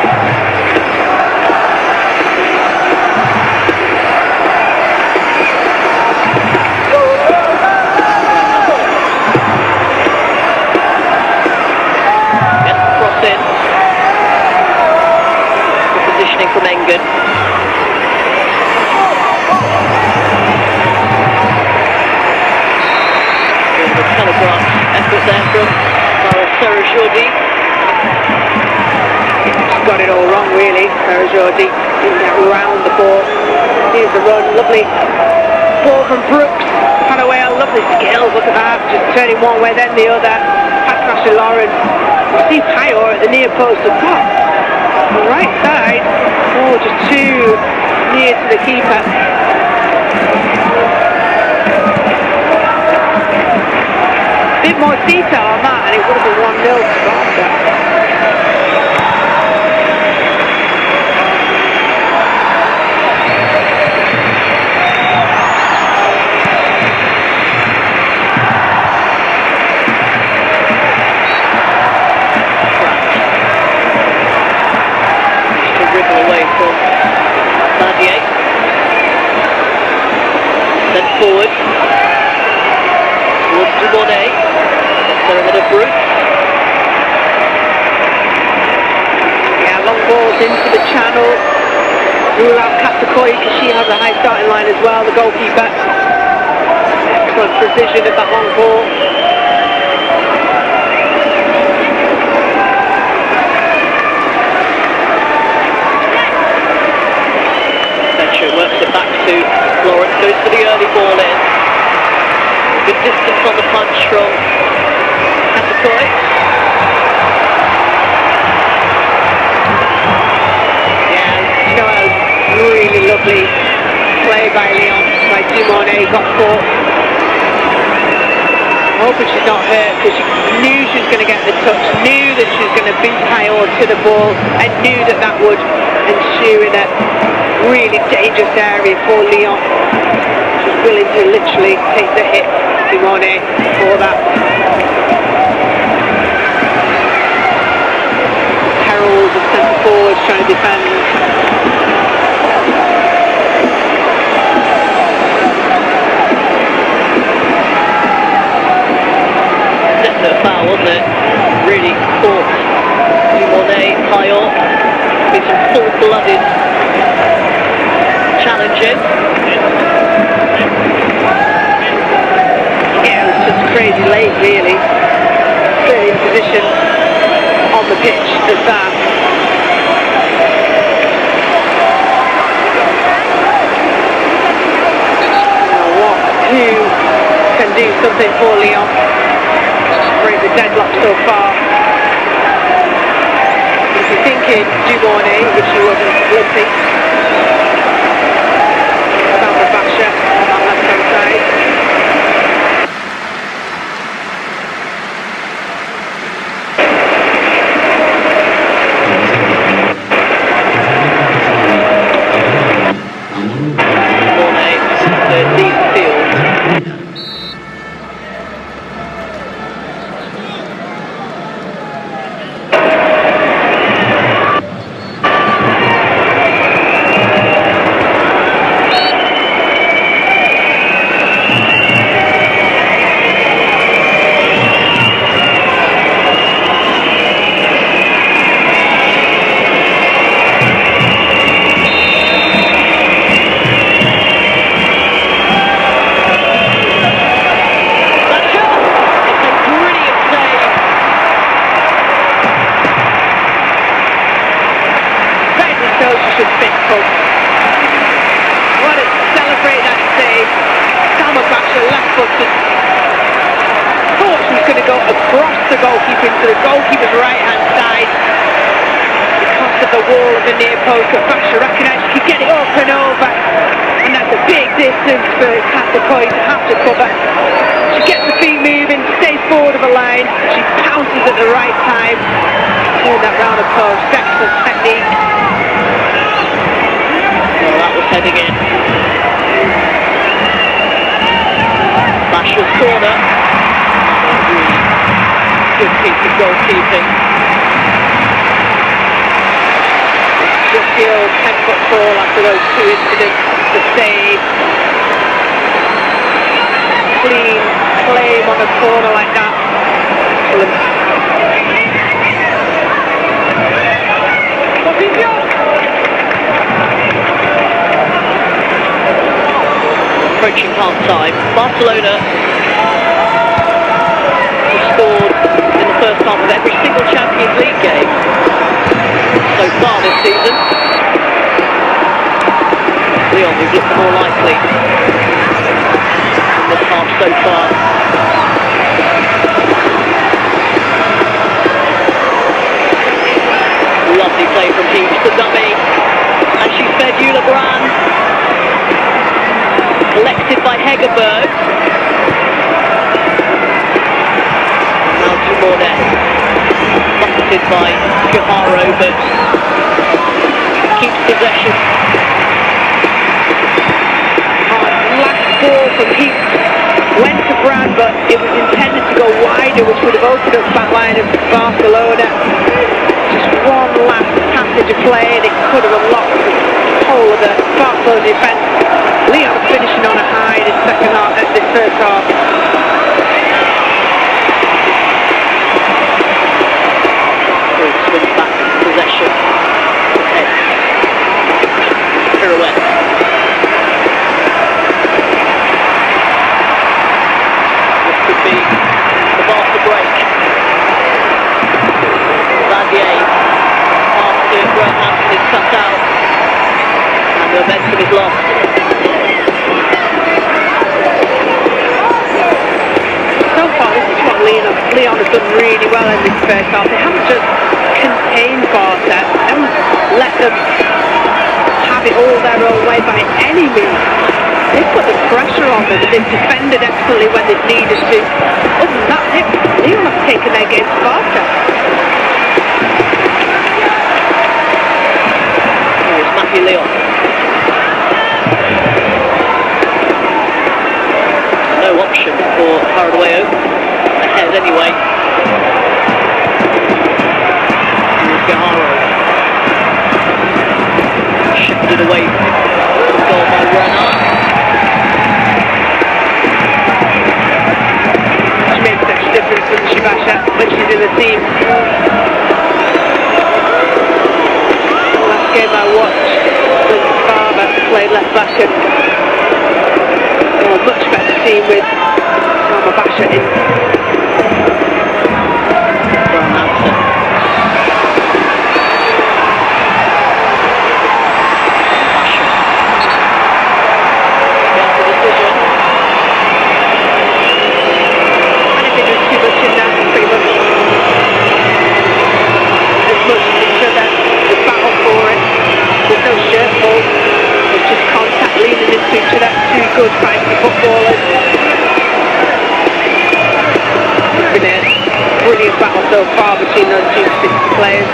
E: Gets the cross in. Positioning from Engen. The telegraph effort there from Sarah-Jordi.
F: She's got it all wrong really, Sarah-Jordi. Didn't get round the ball. Here's the run, lovely ball from Brooks. Paraguay, lovely skills, look at that. Just turning one way then the other. Past Ashley Lawrence. You see Tayor at the near post of top. The right side, oh, just too near to the keeper. A bit more detail on that and it would have been 1-0 to Barca.
E: Away from Stadion. Then forward towards Dumont. They're ahead of Brooks.
F: Yeah, long balls into the channel. Rule out Cascoy because she has a high starting line as well, the goalkeeper. Excellent precision of that long ball.
E: Works it back to Lawrence, goes for the early ball in. Good distance on the punch from Cascoy.
F: Yeah, Joel's really lovely play by Lyon, by Dumont, got caught. I'm hoping she's not hurt because she knew she was going to get the touch, knew that she was going to beat Tayor to the ball and knew that that would ensue in a really dangerous area for Lyon. She's willing to literally take the hit, Dumont, for that. Harold and centre forwards trying to defend.
E: Definite foul, wasn't it? Really caught Dumont, Tayor. Been some full-blooded challenges.
F: Yeah, it was just crazy late really. Clearly in position on the pitch as that. Now what? Who can do something for Lyon? Break the deadlock so far. If you're thinking Dumont, if she wasn't guilty. Basha on that left hand side. knows she should fist pump. Want to celebrate that save. Sama Basha left-footed. Thought she was going to go across the goalkeeper into the goalkeeper's right-hand side. Because of the wall of the near post, but Basha recognised she could get it up and over. And that's a big distance for Tatakoi to have to cover. She gets the feet moving, stays forward of the line. She pounces at the right time. Turn that round the post. Excellent technique.
E: Well, that was heading in. Basha's corner. Good piece of goalkeeping.
F: Just the old 10-foot fall after those two incidents. The save. Clean claim on a corner like that. Excellent.
E: Approaching half time. Barcelona have scored in the first half of every single Champions League game so far this season. Lyon who've looked more likely in this half so far. Lovely play from Heaps, the dummy, and she's fed Ullevaal. Collected by Hegerberg. Now to Mordet. Buffeted by Gaharo, but keeps possession.
F: Last ball from Heaps went to Brand, but it was intended to go wider, which would have opened up the back line of Barcelona. Just one last passage of play, and it could have unlocked the whole of the Barcelona defence. Lyon finishing on a high in this first half.
E: Swings back possession. Head. Pirouette. This could be the Barca break. Vadier. After Graham Hansen is cut out. And the momentum is lost.
F: So far, this is what Lyon has done really well in this first half. They haven't just contained Barca, they haven't let them have it all their own way by any means. They've put the pressure on them, they've defended excellently when they've needed to. Other than that, Lyon have taken their game to Barca.
E: Here's Matthew Lyon. No option for Paraguayo. Ahead anyway. Here's Gaharo. Shifted away. Goal by Renard.
F: She made such a difference from Shibasha when she's in the team. The last game I watched was Barber played left back, and a much better team with Sama Basha in.
E: Graham Hansen. Basha. Gets the decision.
F: I think there's too much in that, pretty much. As much as each other, the battle for it. There's no shirt pull. It's just contact leading into each other. Two good fighting footballers. It's been a brilliant battle so far between those two players.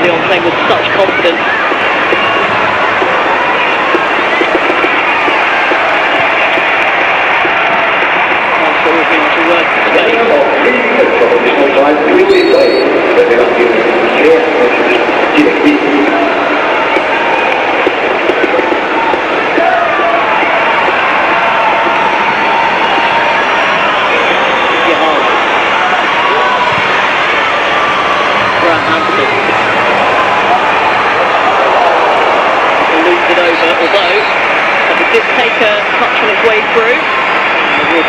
E: Lyon playing with such confidence. Barca looking to work space.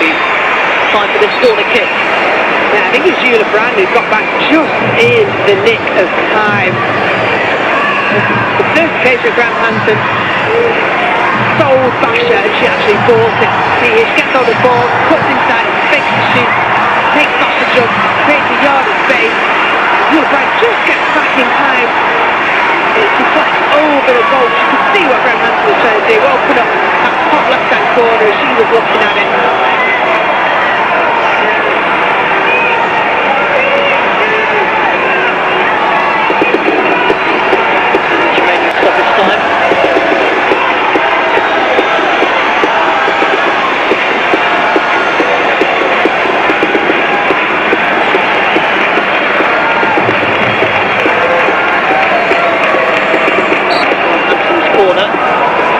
E: be time for this corner kick.
F: Yeah, I think it's Ullevaal who got back just in the nick of time. The first case of Graham Hansen sold Basha and she actually bought it. See here, she gets on the ball, cuts inside, fakes the shoot, takes Basha jump, creates a yard of space. Ullevaal just gets back in time. It deflects over the goal. She could see what Graham Hansen was trying to do. Open up that top left hand corner as she was looking at it.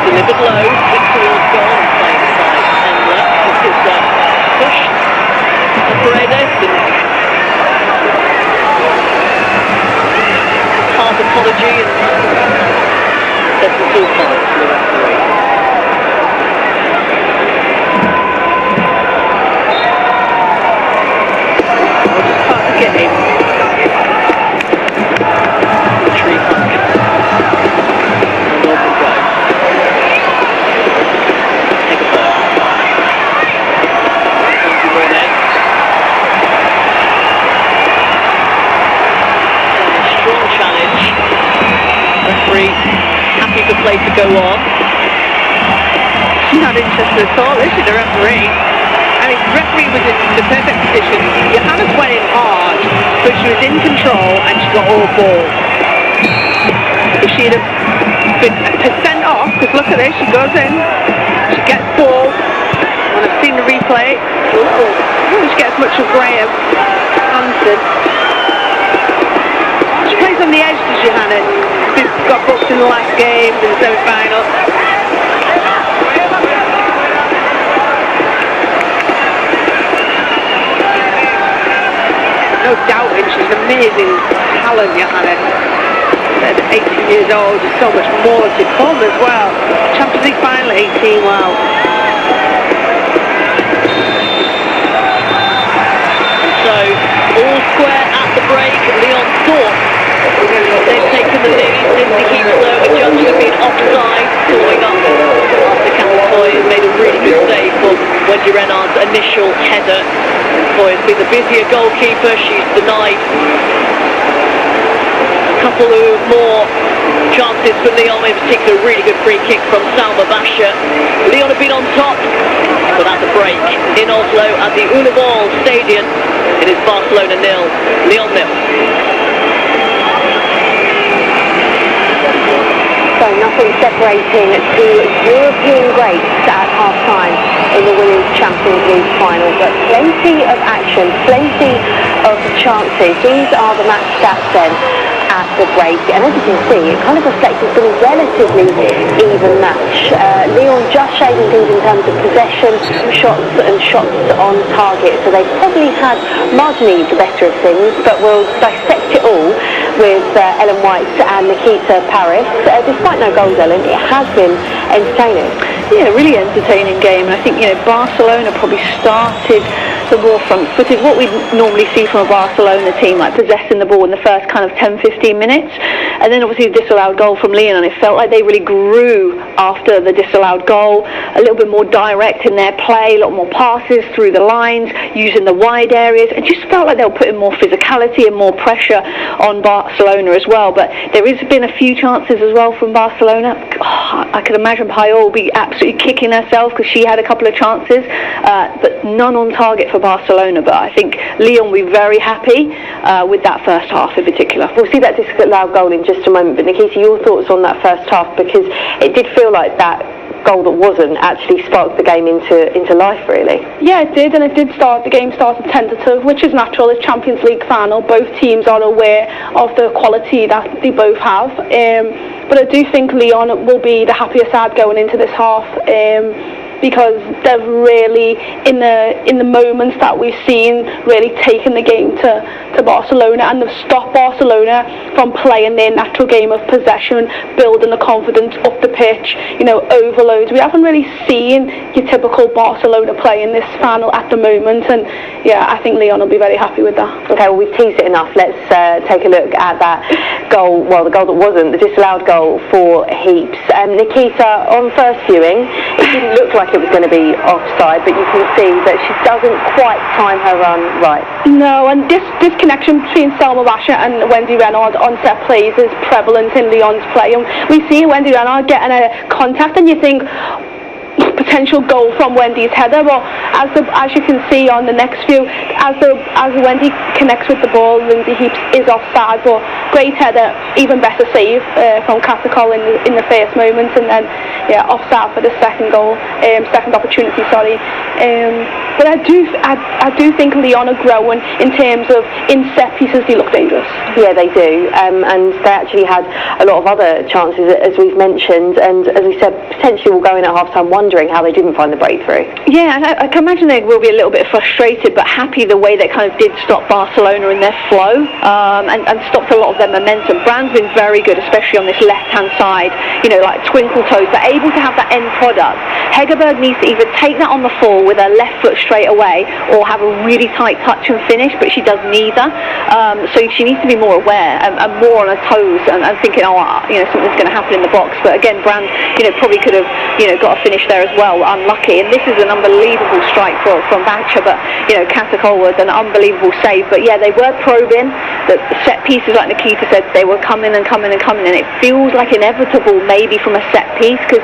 E: Delivered low, flicked towards goal, and playing inside Endler. This is pushed to Paredes, and half apology, and sets the full five to the referee. We'll just start the game. The tree back. And off we go. Happy for play to go on.
F: She's not interested at all, is she, the referee? I mean, the referee was in the perfect position. Johannes went in hard, but she was in control and she got all ball. If she'd have been a percent off, because look at this, she goes in, she gets ball, and I've seen the replay. She gets much of Graham Hansen. She plays on the edge to Johannes. She's got booked in the last game, in the semi-final. No doubting, she's an amazing talent, Johannes. At 18 years old, there's so much more to come as well. Champions League final, 18, wow.
E: So, all square at the break. Lyon thought they've taken the lead. Lindsay Heathlow adjudged to being offside, following up after Castlefoy has made a really good save from Wendy Renard's initial header. Foy has been the busier goalkeeper. She's denied a couple of more chances for Lyon, in particular a really good free kick from Salma Basha. Lyon have been on top, but at the break in Oslo at the Ullevaal Stadion, it is Barcelona 0, Lyon 0.
A: So nothing separating two European greats at half-time in the Women's Champions League final, but plenty of action, plenty of chances. These are the match stats then at the break, and as you can see, it kind of reflects it's been a relatively even match. Lyon just shaving things in terms of possession, shots and shots on target, so they've probably had marginally the better of things, but we'll dissect it all with Ellen White and Nikita Paris. Despite no goals, Ellen, it has been entertaining.
C: Yeah, really entertaining game, and I think, Barcelona probably started the more front-footed, what we normally see from a Barcelona team, like possessing the ball in the first kind of 10-15 minutes, and then obviously the disallowed goal from Lyon, and it felt like they really grew after the disallowed goal, a little bit more direct in their play, a lot more passes through the lines, using the wide areas, and just felt like they were putting more physicality and more pressure on Barcelona as well. But there has been a few chances as well from Barcelona. I could imagine Payol will be absolutely kicking herself because she had a couple of chances, but none on target for Barcelona. But I think Lyon will be very happy with that first half in particular.
A: We'll see that disallowed goal in just a moment, but Nikita, your thoughts on that first half, because it did feel like that goal that wasn't actually sparked the game into life, really.
B: Yeah, it did, and it did start. The game started tentative, which is natural. It's Champions League final. Both teams are aware of the quality that they both have. But I do think Lyon will be the happier side going into this half. because they've really, in the moments that we've seen, really taken the game to Barcelona, and they've stopped Barcelona from playing their natural game of possession, building the confidence up the pitch, overloads. We haven't really seen your typical Barcelona play in this final at the moment, and yeah, I think Lyon will be very happy with that.
A: Okay, well, we've teased it enough. Let's take a look at that goal, well, the goal that wasn't, the disallowed goal for Heaps. Nikita, on first viewing, it didn't look like it was going to be offside, but you can see that she doesn't quite time her run right.
B: No, and this connection between Selma Basha and Wendy Renard on set plays is prevalent in Lyon's play. And we see Wendy Renard getting a contact, and you think, potential goal from Wendy's header, but as you can see on the next view, as Wendy connects with the ball, Lindsay Heaps is offside, but great header, even better save from Katakol in the first moment, and then offside for the second opportunity. But I do think Lyon are growing in terms of in set pieces. They look dangerous. Yeah, they do, and they actually had a lot of other chances, as we've mentioned, and as we said, potentially will go in at half time wondering how they didn't find the breakthrough.
C: Yeah, and I can imagine they will be a little bit frustrated, but happy the way they kind of did stop Barcelona in their flow, and stopped a lot of their momentum. Brand's been very good, especially on this left-hand side, like twinkle toes, but able to have that end product. Hegerberg needs to either take that on the fall with her left foot straight away, or have a really tight touch and finish, but she does neither. So she needs to be more aware and more on her toes, and thinking, something's going to happen in the box. But again, Brand, probably could have, got a finish there as well. Unlucky, and this is an unbelievable strike from Barca, but Katakol was an unbelievable save. But yeah, they were probing the set pieces, like Nikita said, they were coming and coming and coming, and it feels like inevitable maybe from a set piece, because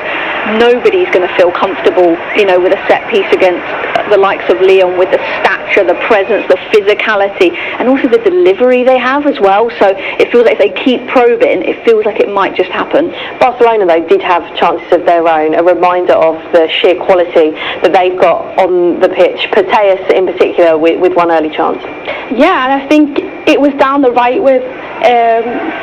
C: nobody's going to feel comfortable with a set piece against the likes of Lyon, with the stature, the presence, the physicality, and also the delivery they have as well. So it feels like if they keep probing, it feels like it might just happen.
A: Barcelona, though, did have chances of their own, a reminder of the sheer quality that they've got on the pitch. Pateas in particular with one early chance.
B: Yeah, and I think it was down the right with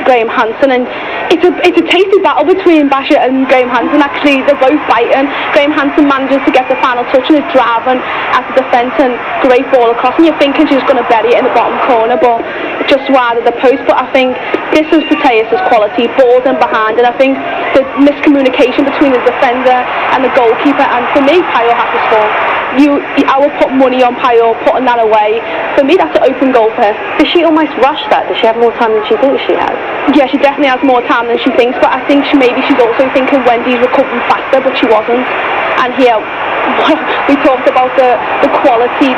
B: Graham Hansen, and it's a tasty battle between Basha and Graham Hansen. Actually, they're both fighting. Graham Hansen manages to get the final touch and is driving at the defence, and great ball across, and you're thinking she's going to bury it in the bottom corner, but just wide of the post. But I think this is Pateas' quality, balls in behind, and I think the miscommunication between the defender and the goalkeeper, and for me, Payot has to score. I will put money on Payot putting that away. For me, that's an open goal for her.
A: Does she almost rush that? Does she have more time than she thinks she has?
B: Yeah, she definitely has more time than she thinks, but I think she's also thinking Wendy's recovering faster, but she wasn't. And here, we talked about the quality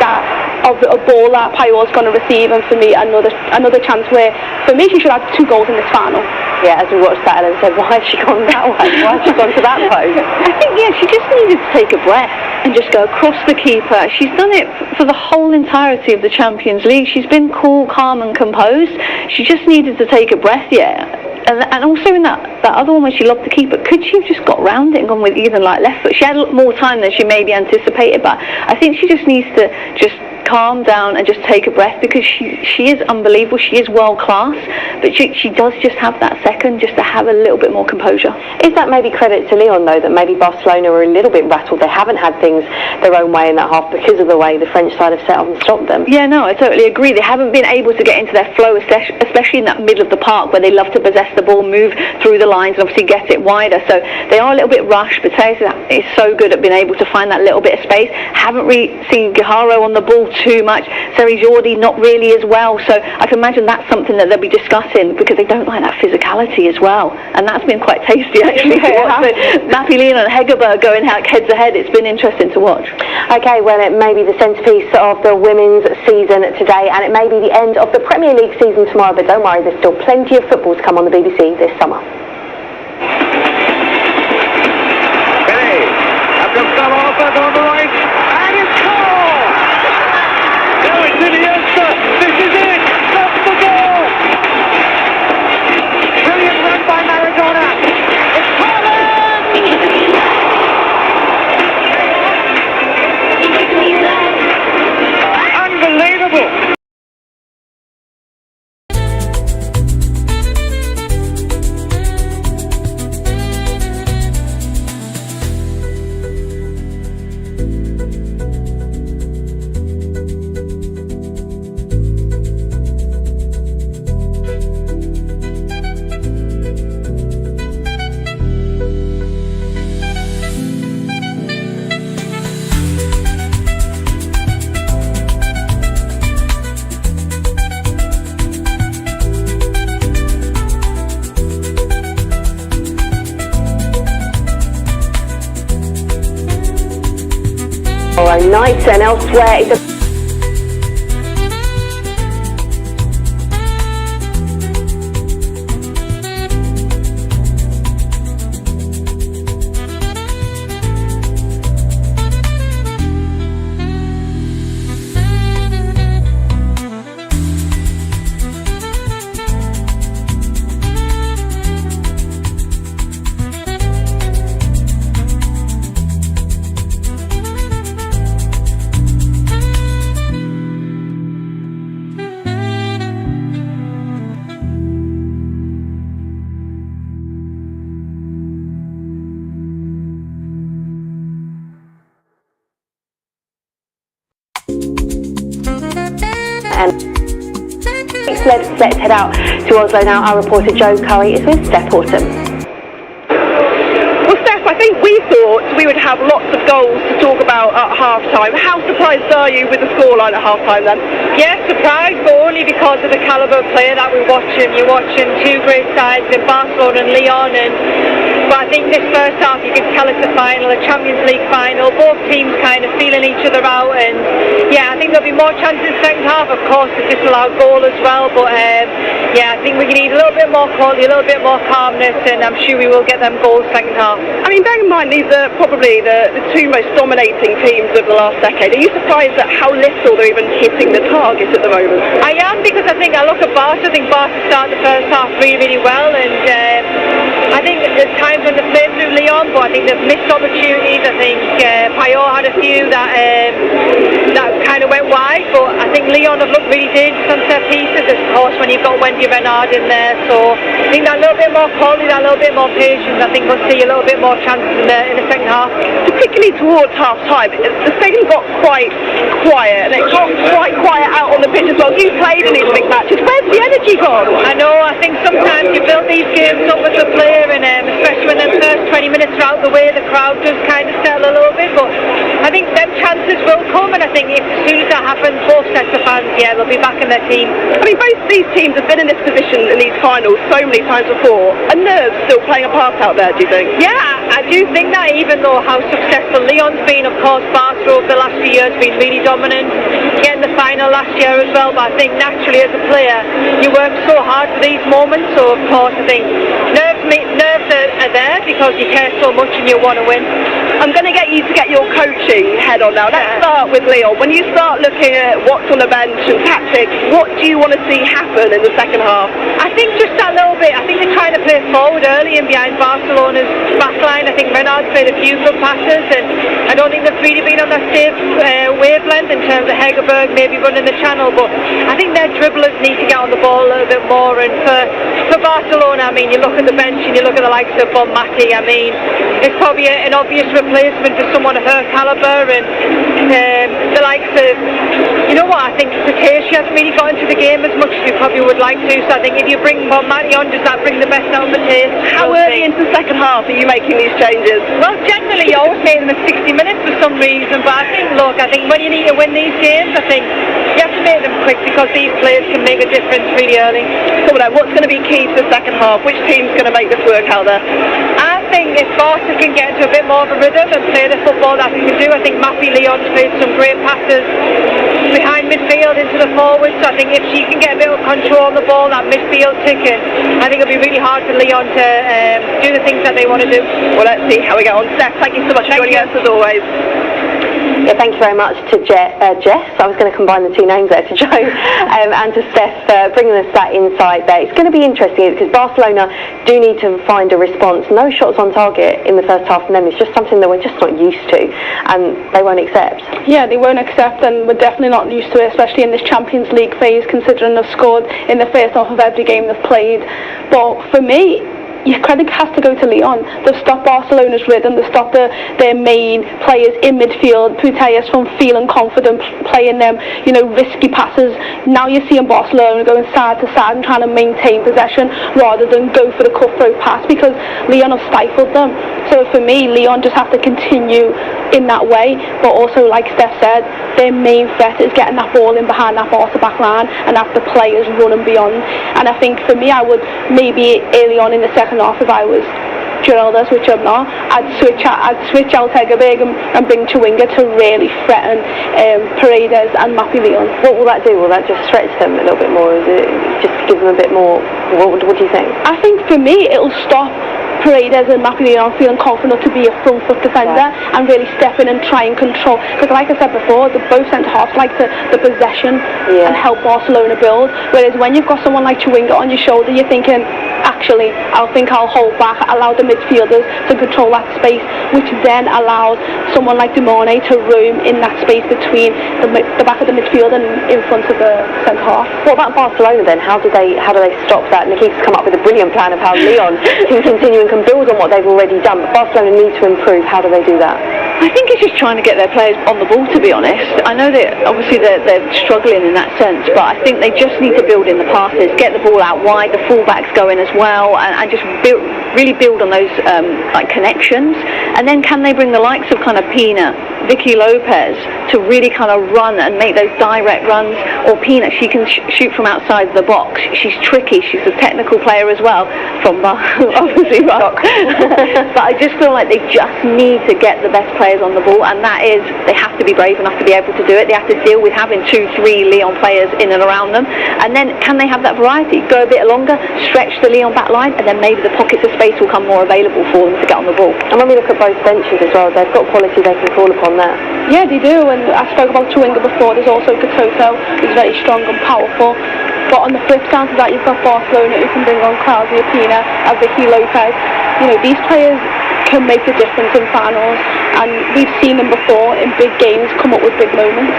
B: of a ball that Payot's going to receive, and for me, another chance where, for me, she should have 2 goals in this final.
A: Yeah, as we watched that, Ellen said, why has she gone that way? Why has she gone to that post?
C: I think, she just needed to take a breath and just go across the keeper. She's done it for the whole entirety of the Champions League. She's been cool, calm and composed. She just needed to take a breath, And also in that other one where she lobbed the keeper, could she have just got round it and gone with either left foot? She had more time than she maybe anticipated, but I think she just needs to just calm down and just take a breath, because she is unbelievable. She is world class, but she does just have that second just to have a little bit more composure.
A: Is that maybe credit to Lyon, though, that maybe Barcelona were a little bit rattled? They haven't had things their own way in that half because of the way the French side have set up and stopped them.
C: Yeah, no, I totally agree. They haven't been able to get into their flow, especially in that middle of the park where they love to possess the ball, move through the lines and obviously get it wider. So they are a little bit rushed. Pateas is so good at being able to find that little bit of space. Haven't really seen Guijarro on the ball too much. Seri Jordi not really as well. So I can imagine that's something that they'll be discussing, because they don't like that physicality as well. And that's been quite tasty actually to watch. Nappy Leon and Hegerberg going heads to head. It's been interesting to watch.
A: Okay, well, it may be the centrepiece of the women's season today, and it may be the end of the Premier League season tomorrow, but don't worry, there's still plenty of football to come on the BBC this summer.
D: Femeni, up comes Ullevaal on the right, and it's goal! Now it's Iniesta, this is it, that's the goal! Brilliant run by Maradona, it's Haaland! Unbelievable!
A: night, and elsewhere it's a Let's head out to Oslo now. Our reporter Joe Curry is with Steph Horton.
F: Well, Steph, I think we thought we would have lots of goals to talk about at half-time. How surprised are you with the scoreline at half-time then?
C: Yeah, surprised, but only because of the calibre of player that we're watching. You're watching two great sides in Barcelona and Lyon, but I think this first half you can tell it's a final, a Champions League final. Both teams kind of feeling each other out, and yeah, I think there'll be more chances in the second half. Of course, the disallowed goal as well, but yeah, I think we need a little bit more quality, a little bit more calmness, and I'm sure we will get them goals second half.
F: I mean, bearing in mind these are probably the two most dominating teams of the last decade, are you surprised at how little they're even hitting the target at the moment?
C: I am, because I think I look at Barca. I think Barca started the first half really, really well, and I think there's times when they've played through Lyon, but I think they've missed opportunities. I think Payot had a few that kind of went wide, but I think Lyon have looked really dangerous on set pieces, of course, when you've got Wendy Renard in there. So I think that little bit more quality, that little bit more patience, I think we'll see a little bit more chances in the second half.
F: Particularly towards half-time, the stadium got quite quiet, and it got quite quiet out on the pitch as well. You played in these big matches. Where's the energy gone?
C: I know, I think sometimes you build these games up as a player, and especially when the first 20 minutes are out the way, the crowd does kind of settle a little bit, but I think them chances will come, and I think as soon as that happens, both sets of fans, yeah, they'll be back in their team.
F: I mean, both these teams have been in this position in these finals so many times before. Are nerves still playing a part out there, do you think?
C: Yeah, I do think that, even though how successful Lyon's been, of course, Barca over the last few years been really dominant, getting the final last year as well, but I think naturally as a player, you work so hard for these moments, so of course I think nerves are there because you care so much and you want to win.
F: I'm going to get you to get your coaching head on now. Let's start with Lyon. When you start looking at what's on the bench and tactics, what do you want to see happen in the second half?
C: I think just that little bit. I think they're trying to play forward early and behind Barcelona's backline. I think Renard's played a few good passes, and I don't think they've really been on that safe wavelength in terms of Hegerberg maybe running the channel, but I think their dribblers need to get on the ball a little bit more. And for Barcelona, I mean, you look at the bench and you look at the likes of Bonmati, I mean, it's probably an obvious replacement for someone of her calibre, and the likes of, you know what, I think Takeshi hasn't really got into the game as much as we probably would like to, so I think if you bring Bonmati on, does that bring the best out of Takeshi?
F: How early into the second half are you making these changes?
C: Well, generally you always make them at 60 minutes for some reason, but I think when you need to win these games, I think you have to make them quick, because these players can make a difference really early.
F: So what's going to be key to the second half? Which team's going to make this work out there?
C: I think if Barca can get into a bit more of a rhythm and play the football that we can do, I think Mappy Lyon's played some great passes behind midfield into the forwards, so I think if she can get a bit of control on the ball, that midfield ticking, I think it'll be really hard for Lyon to do the things that they want to do.
F: Well, let's see how we get on. Steph, thank you so much for joining us as always.
A: Yeah, thank you very much to Jess. I was going to combine the two names there, to Joe and to Steph, bringing us that insight there. It's going to be interesting because Barcelona do need to find a response. No shots on target in the first half from them. It's just something that we're just not used to, and they won't accept.
B: Yeah, they won't accept, and we're definitely not used to it, especially in this Champions League phase, considering they've scored in the first half of every game they've played. But for me, your credit has to go to Lyon. They've stopped Barcelona's rhythm, they've stopped their main players in midfield, Putellas from feeling confident, playing them, risky passes. Now you're seeing Barcelona going side to side and trying to maintain possession rather than go for the cutthroat pass, because Lyon have stifled them. So for me, Lyon just have to continue in that way, but also, like Steph said, their main threat is getting that ball in behind that Barca back line and have the players running beyond. And I think for me, I would maybe early on in the second half, if I was Geralda's, which I'm not, I'd switch out Egerberg and bring Chewinga to really threaten Paredes and Mappy Lyon.
A: What will that do? Will that just stretch them a little bit more? Is it just give them a bit more? What do you think?
B: I think for me it'll stop Paredes and Mappy Lyon feeling confident to be a front foot defender and really step in and try and control. Because like I said before, both centre halves like the possession and help Barcelona build. Whereas when you've got someone like Chewinga on your shoulder, you're thinking, actually, I'll hold back, allow the midfielders to control that space, which then allows someone like Demone to roam in that space between the back of the midfield and in front of the centre half.
A: What about Barcelona then? How do they stop that? Nikita's come up with a brilliant plan of how Lyon can continue and can build on what they've already done, but Barcelona need to improve. How do they do that?
C: I think it's just trying to get their players on the ball, to be honest. I know that obviously they're struggling in that sense, but I think they just need to build in the passes, get the ball out wide, the fullbacks go in as well, and just really build on those like connections. And then can they bring the likes of kind of Pina, Vicky Lopez to really kind of run and make those direct runs? Or Pina, she can shoot from outside the box. She's tricky. She's a technical player as well, from obviously rock. But I just feel like they just need to get the best players on the ball, and that is, they have to be brave enough to be able to do it. They have to deal with having 2-3 Lyon players in and around them, and then can they have that variety? Go a bit longer, stretch the Lyon back line, and then maybe the pockets of space will come more available for them to get on the ball.
A: And when we look at both benches as well, they've got quality they can call upon there.
B: Yeah, they do, and I spoke about Chewinga before. There's also Katoto, who's very strong and powerful. But on the flip side of that, you've got Barcelona, who can bring on Claudia Pina and Vicky Lopez. You know, these players can make a difference in finals, and we've seen them before in big games come up with big moments.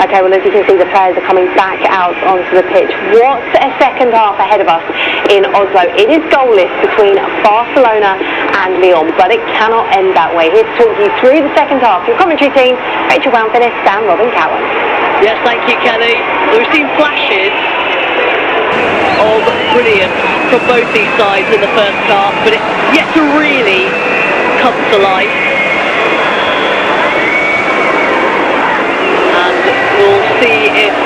A: Okay, well, as you can see, the players are coming back out onto the pitch. What's a second half ahead of us in Oslo? It is goalless between Barcelona and Lyon, but it cannot end that way. Here to talk you through the second half, your commentary team, Rachel Brown-Finnis and Robin Cowan.
E: Yes, thank you, Kelly. We've seen flashes of brilliance from both these sides in the first half, but it's yet to really come to life. And we'll see if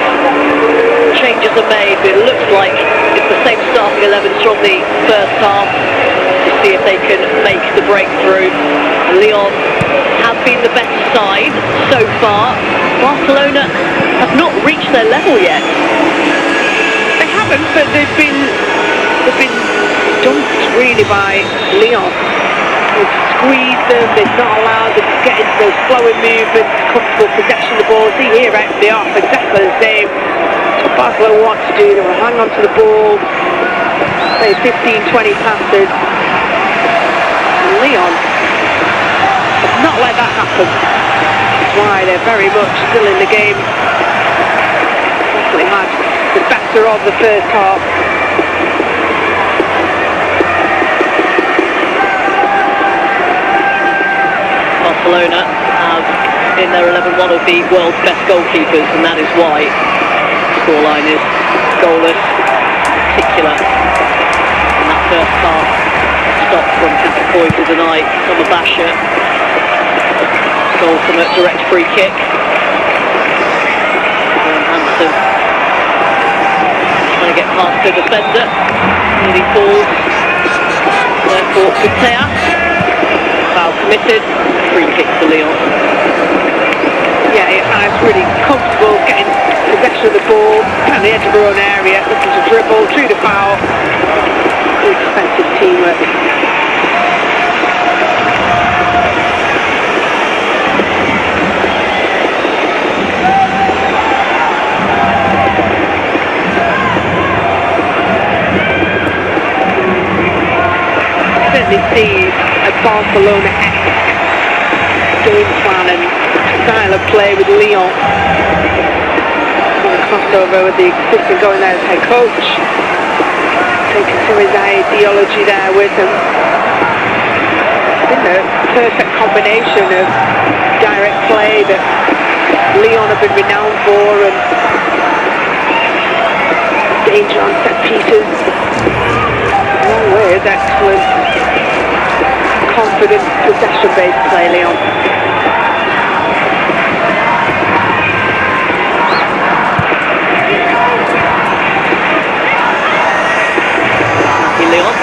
E: changes are made, but it looks like it's the same starting 11s from the first half to see if they can make the breakthrough. And Lyon have been the better side so far. Barcelona have not reached their level yet.
F: They haven't, but they've been dumped really by Lyon. They've squeezed them, they've not allowed them to get into those flowing movements, comfortable possession of the ball. See here, out the off, exactly the same. That's what Barcelona want to do. They want to hang on to the ball, play 15-20 passes. And Lyon have not let that happen. That's why they're very much still in the game. Definitely had the better of the first half.
E: Barcelona have in their 11 one of the world's best goalkeepers, and that is why the scoreline is goalless. In particular, in that first half, stop from Pintacoy to deny Summer Basher. Goal from a direct free kick. Hansen trying to get past the defender. Nearly falls. Therefore, Kutea. Foul committed. Free kick for Lyon.
F: Yeah, it's really comfortable getting possession of the ball at the edge of their own area, looking to dribble through the foul. Good defensive teamwork. Certainly see a Barcelona-esque game plan and style of play with Lyon. And a crossover with the assistant going there as head coach, taking some of his ideology there with him. I think the perfect combination of direct play that Lyon have been renowned for, and danger on set pieces, along with excellent confident possession-based play, Lyon.
E: Lyon.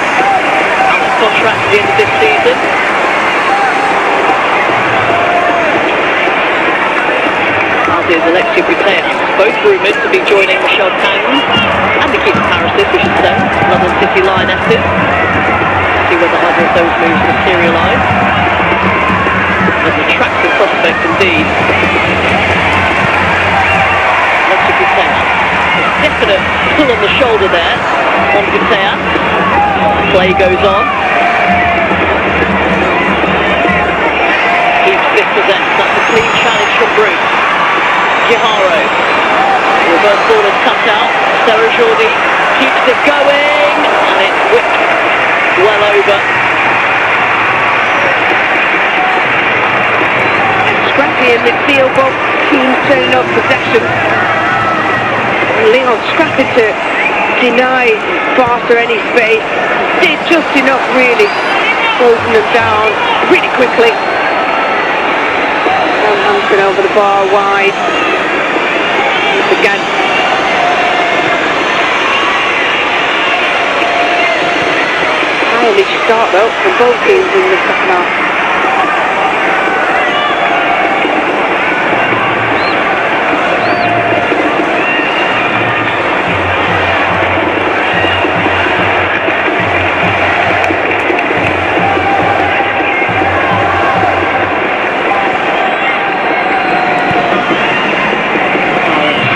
E: contract at the end of this season. As is Alexia Putellas, both rumoured to be joining Michelle Tang and the keeper Paris's, we should say, London City Lionesses. See whether either of those moves materialise. An attractive prospect indeed. Alexia Putellas. Definite pull on the shoulder there on Putellas. Play goes on. Keeps dispossessed. That's a clean challenge from Bruce. Giharo. Reverse ball is cut out. Sarah Jordi keeps it going, and it's whipped well over.
F: Scrappy in midfield, both teams turning up possession. Lyon scrapping to deny Barca any space. Did just enough really, closing them down really quickly. Hansen over the bar wide. Again. How did she start though for both teams in the second half?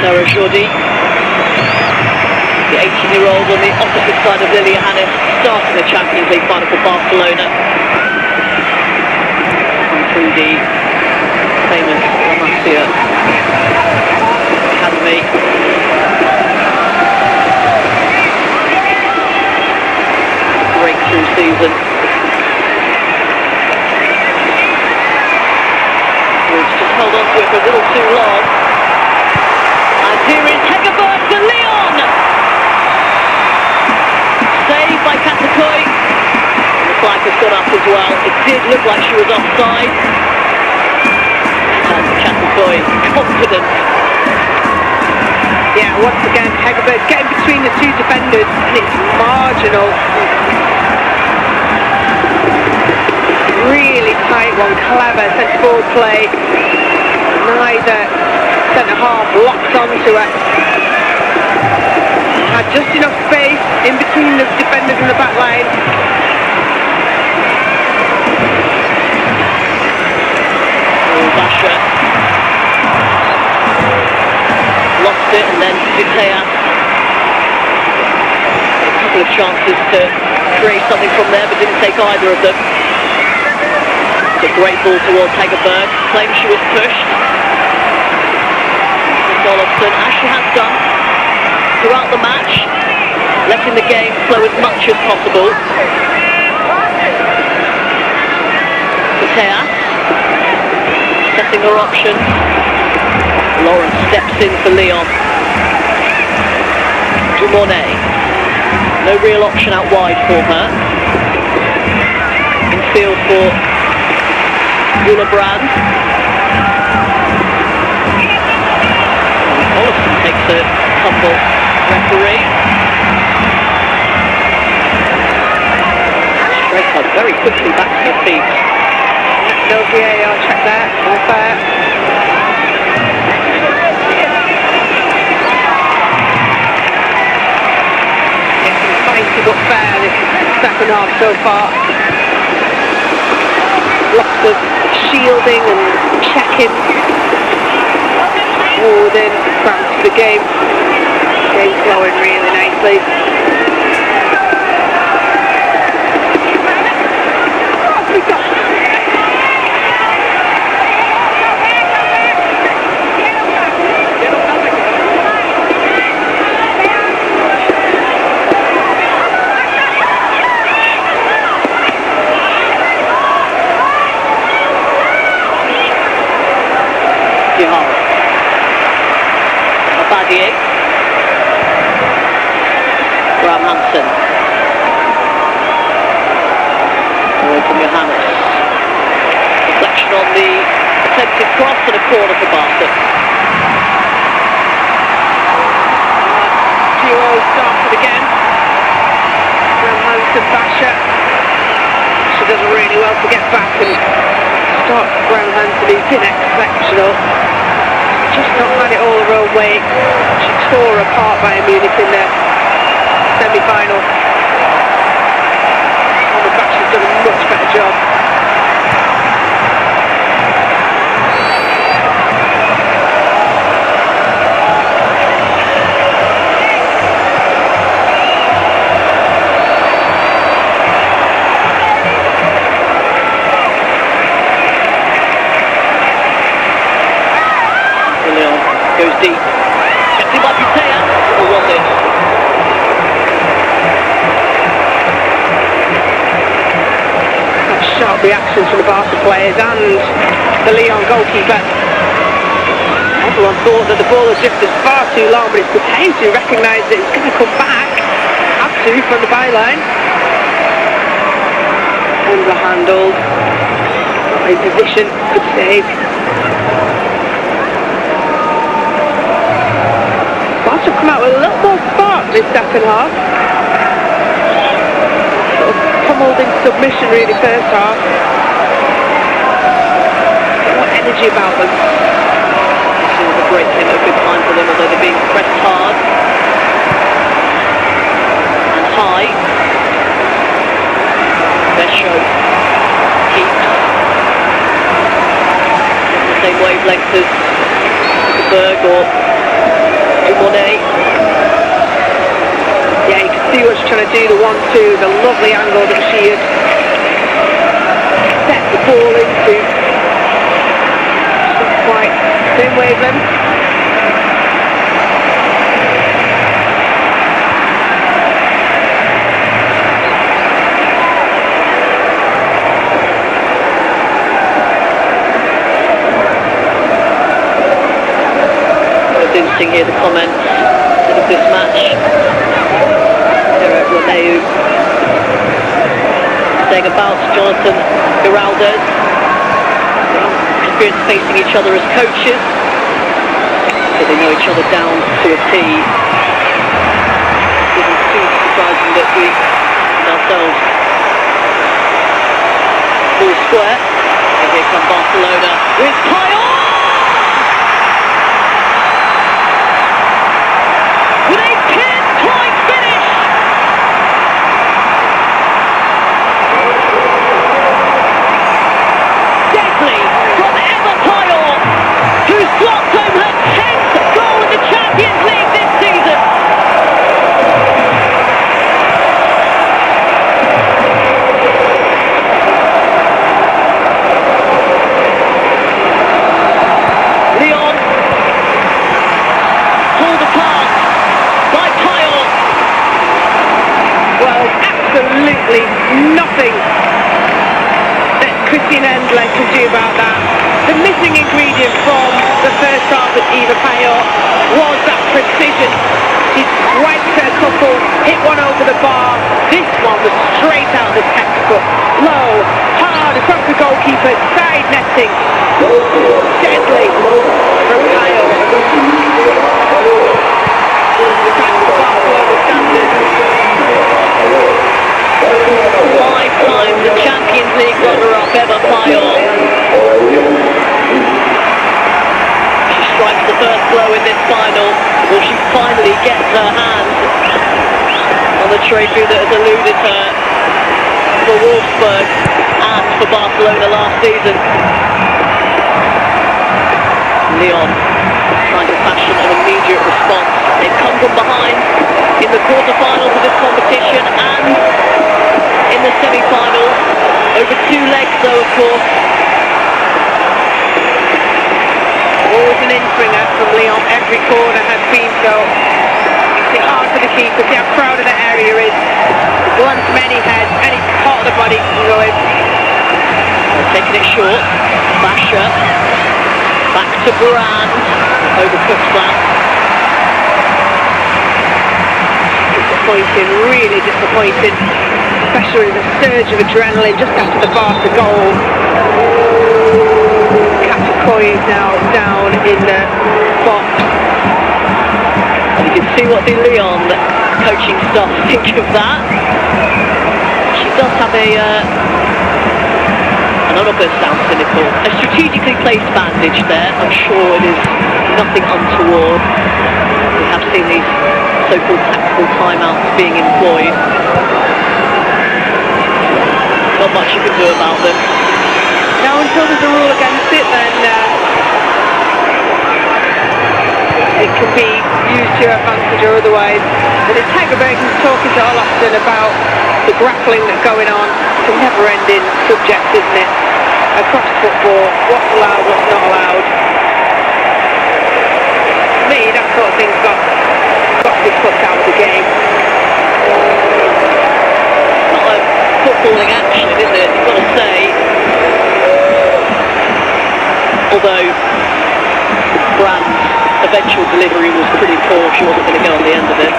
E: Sarah Jordi, the 18-year-old on the opposite side of Lily Hannes, starting the Champions League final for Barcelona. And through the famous La Masia Academy. Breakthrough season. Woods just held on to it for a little too long. And here is Hegerberg for Lyon! Saved by Katakoi. And the flag has gone up as well. It did look like she was offside. And Katakoi, confident.
F: Yeah, once again, Hegerberg getting between the two defenders, and it's marginal. Really tight one, clever centre forward play. Neither centre half locked onto her. Had just enough space in between the defenders and the back line.
E: Basha lost it, and then Putellas. A couple of chances to create something from there, but didn't take either of them. It's a great ball towards Hegerberg. Claims she was pushed. Olofsson, as she has done throughout the match, letting the game flow as much as possible. Putellas setting her options. Lawrence steps in for Lyon. Dumonet, no real option out wide for her. In field for Ullevaal. Olofsson takes a humble referee. Straight up very quickly back to her feet.
F: No VAR check there, all fair. Getting fighty but fair this second half so far. Lots of shielding and checking. Forward in, back to the game. Game flowing really nicely.
E: Graham Hansen. Away from Johannes. Reflection on the attempted cross and a corner for Barca.
F: Duo started again. Graham Hansen, Basha. does really well to get back and stop Graham Hansen, who's been exceptional. Just not had it all her own way. She tore apart Bayern Munich in the semi-final. On the back, she's done a much better job.
E: Goes deep. Kept it by Butea. Or was it?
F: Sharp reactions from the Barca players and the Lyon goalkeeper. Everyone thought that the ball had drifted far too long, but it's Butea who recognised that it's going to come back. Had to from the byline. Underhandled. Not in position. Good save. Barca come out with a little more spark this second half. Sort of pummeled in submission really first half. More energy about them.
E: This is a break came at a good time for them, although they're being pressed hard and high. Besho keeps the same wavelength as Berg or Monet.
F: Yeah, you can see what she's trying to do, the 1-2, the lovely angle that she had set the ball into. Not quite same wavelength.
E: It's interesting here, the comments of this match. Romeu saying about Jonathan Giraldez, experience facing each other as coaches, so they know each other down to a T. It isn't too surprising that we ourselves ball square, and here come Barcelona with Payet! With a pinpoint finish! Deadly from Emma Payet, who slots home her 10th goal in the Champions League this season. Lyon pulled apart by Payet.
F: Well, absolutely nothing that Christine Endler can do about that. The missing ingredient from the first half of Eva Payet was that precision. She swiped at a couple, hit one over the bar. This one was straight out of the textbook. Low, hard across the goalkeeper, side netting. Deadly from Payet.
E: Five times the Champions League runner-up Emma Payet. She strikes the first blow in this final. Will she finally get her hands on the trophy that has eluded her for Wolfsburg and for Barcelona last season? Lyon trying to fashion an immediate response. They've come from behind in the quarterfinals of this competition and in the semi-finals. Over two legs though, of course.
F: Always an in-swinger from Lyon. Every corner has been so. It's hard for the keeper. See how crowded the area is. Glance from any head, any part of the body can go in.
E: Taking it short. Basher. Back to Brand. Overcooked that.
F: Disappointing, really disappointing. Especially with a surge of adrenaline just after the Barca goal. Katakoy is now down in the box.
E: And you can see what the Lyon coaching staff think of that. She does have a and I'm not going to sound cynical, a strategically placed bandage there. I'm sure it is nothing untoward. We have seen these so-called tactical timeouts being employed. Not much you can do about them.
F: Now, until there's a rule against it, then it can be used to your advantage or otherwise. But it's Hegerbergen's talking to Olafsson about the grappling that's going on. It's a never-ending subject, isn't it? Across football, what's allowed, what's not allowed. For me, that sort of thing's got to be put out of the game.
E: It's not a footballing action, is it? You've got to say. Although Brand's eventual delivery was pretty poor, she wasn't going to go on the end of it.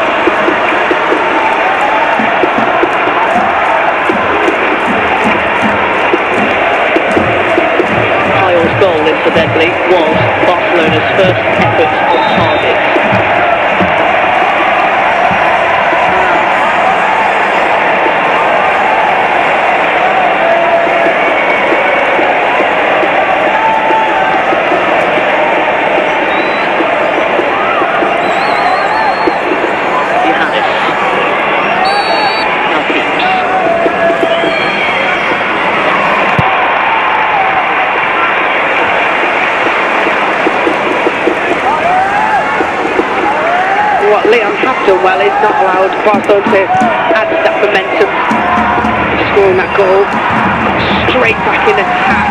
E: Kyle's goal, incidentally, was Barcelona's first effort on target.
F: What Lyon have done well is not allowed Barcelona to add to that momentum, scoring that goal straight back in attack.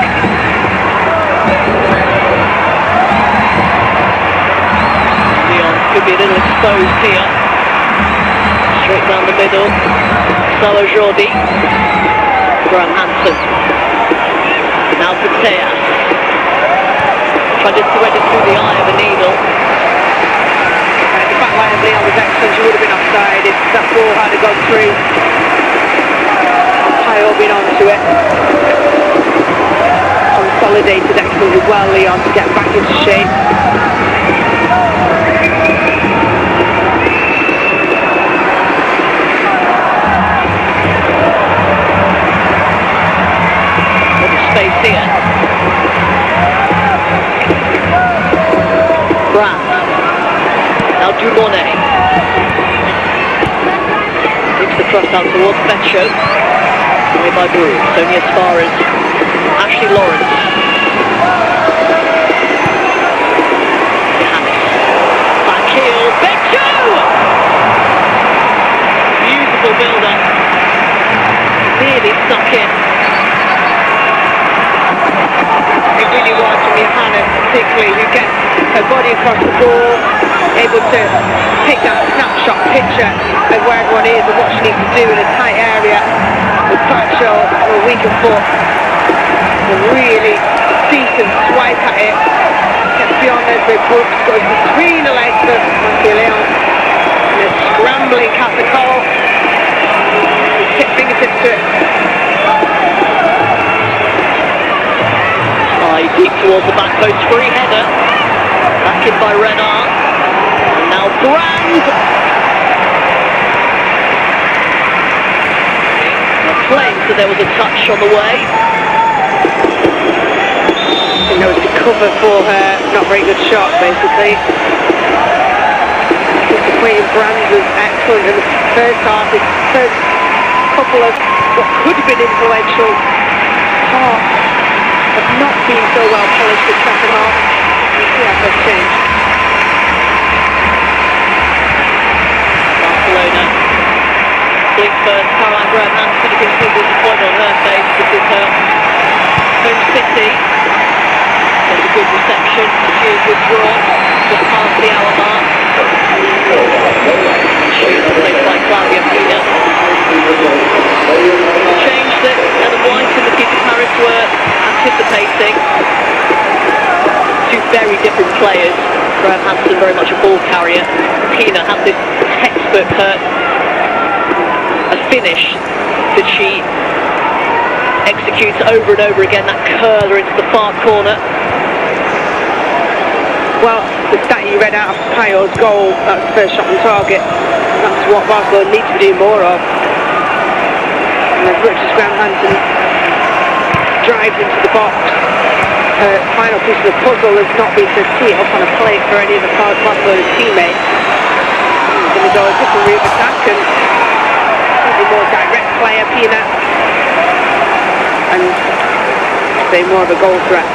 E: Lyon could be a little exposed here. Straight down the middle. Salo Jordi. Graham Hansen. Now for Teas. Tried to thread it through the eye of a needle.
F: The back line of Lyon was excellent. She would have been offside if that ball had gone through. Pyle been onto it. Consolidated excellently well, Lyon, to get back into shape.
E: Got the space here. Brand. Now Dumone. Takes the cross out towards Betcho. Away by Bruce. Only as far as Ashley Lawrence. Johannes. Back heel. Betcho! Beautiful build-up. Nearly stuck in.
F: It really was from Johannes, particularly, who gets her body across the ball, able to take that snapshot picture of where everyone is and what she needs to do in a tight area. With Pacho on a weaker foot, a really decent swipe at it. Gets beyond Esme Brooks, goes between the legs of Leon, and a scrambling Casacol. Tip fingertips to it.
E: Deep towards the back post, free header. Back in by Renard. And now Brand. Claims that there was a touch on the way.
F: And there was a cover for her, not very good shot basically. Disappointing. Brand was excellent in the first half. His first couple of what could have been influential halves have not been so well polished in the second half. We'll see how that's changed.
E: Barcelona. Blink first, Caroline Graham Hansen. You can see the disappointment on her face. This is her home city. There's a good reception. She is withdrawn just past the hour mark. She is played by Claudia Pina. Changed that Ellen White and Nikita Paris were anticipating. Two very different players. Graham Hansen very much a ball carrier. Pina had this textbook, a finish that she executes over and over again, that curler into the far corner.
F: Well, the stat you read out of Pyle's goal, that's the first shot on target. That's what Barcelona needs to do more of. And as much as Graham Hansen drives into the box. Her final piece of the puzzle has not been to tee it up on a plate for any of the Barcelona teammates. Going to go a different route of attack and slightly more direct player, Pina, and say more of a goal threat.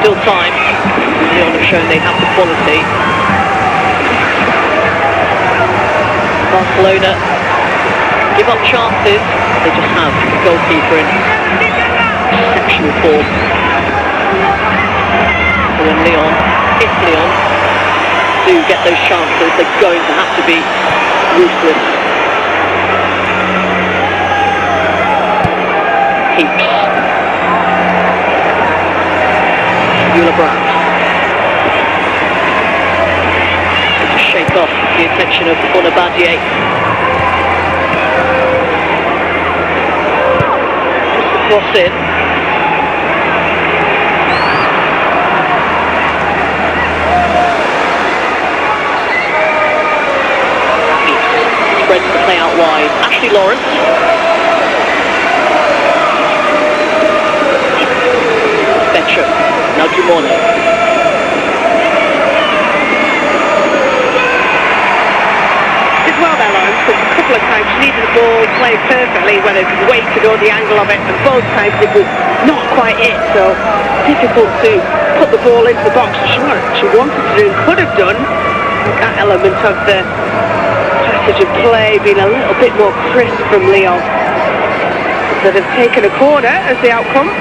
E: Still time. Lyon have shown they have the quality. Barcelona give up chances. They just have the goalkeeper in exceptional form. So when Lyon, if Lyon do get those chances, they're going to have to be ruthless. Heaps. Ullevaal to shake off the attention of Onabadier. Just the cross in. Spreads the play out wide. Ashley Lawrence. Betcher. Now Dumont.
F: Did well there, Lawrence, because a couple of times she needed the ball played perfectly, whether it's weighted or the angle of it, and both times it was not quite it, so difficult to put the ball into the box. She wanted to do and could have done. That element of the passage of play being a little bit more crisp from Lyon. That have taken a corner as the outcome.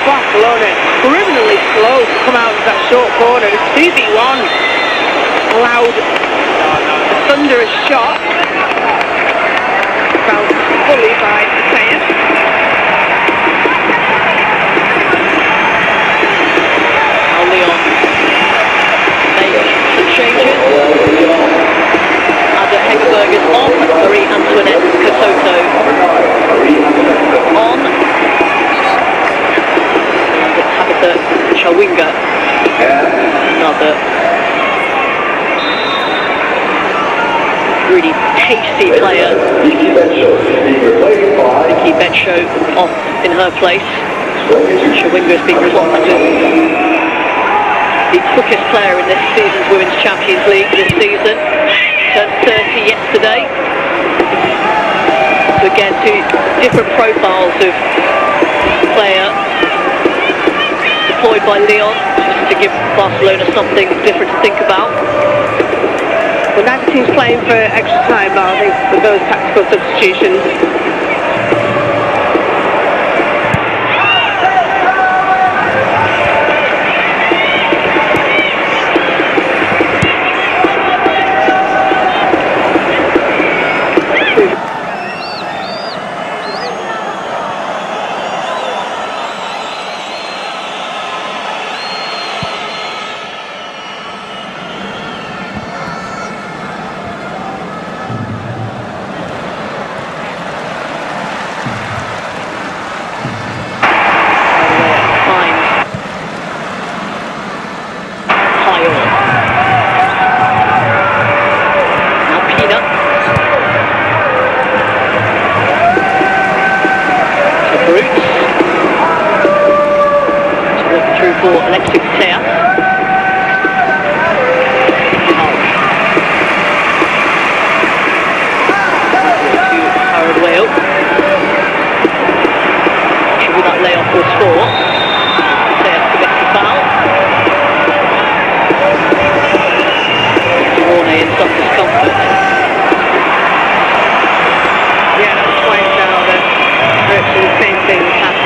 F: Barcelona criminally slow to come out of that short corner. 2v1 allowed a thunderous shot. Bounced fully by Stadion.
E: Now Lyon make some changes. Ada Hegerberger's on, Marie Antoinette Katoto on. Chawinga, another really tasty player. Vicky Betsho off in her place. Chawinga has been clocked as the quickest player in this season's Women's Champions League this season. Turned 30 yesterday. So again, two different profiles of player deployed by Lyon, just to give Barcelona something different to think about.
F: Well, neither team's playing for extra time, but I think with those tactical substitutions.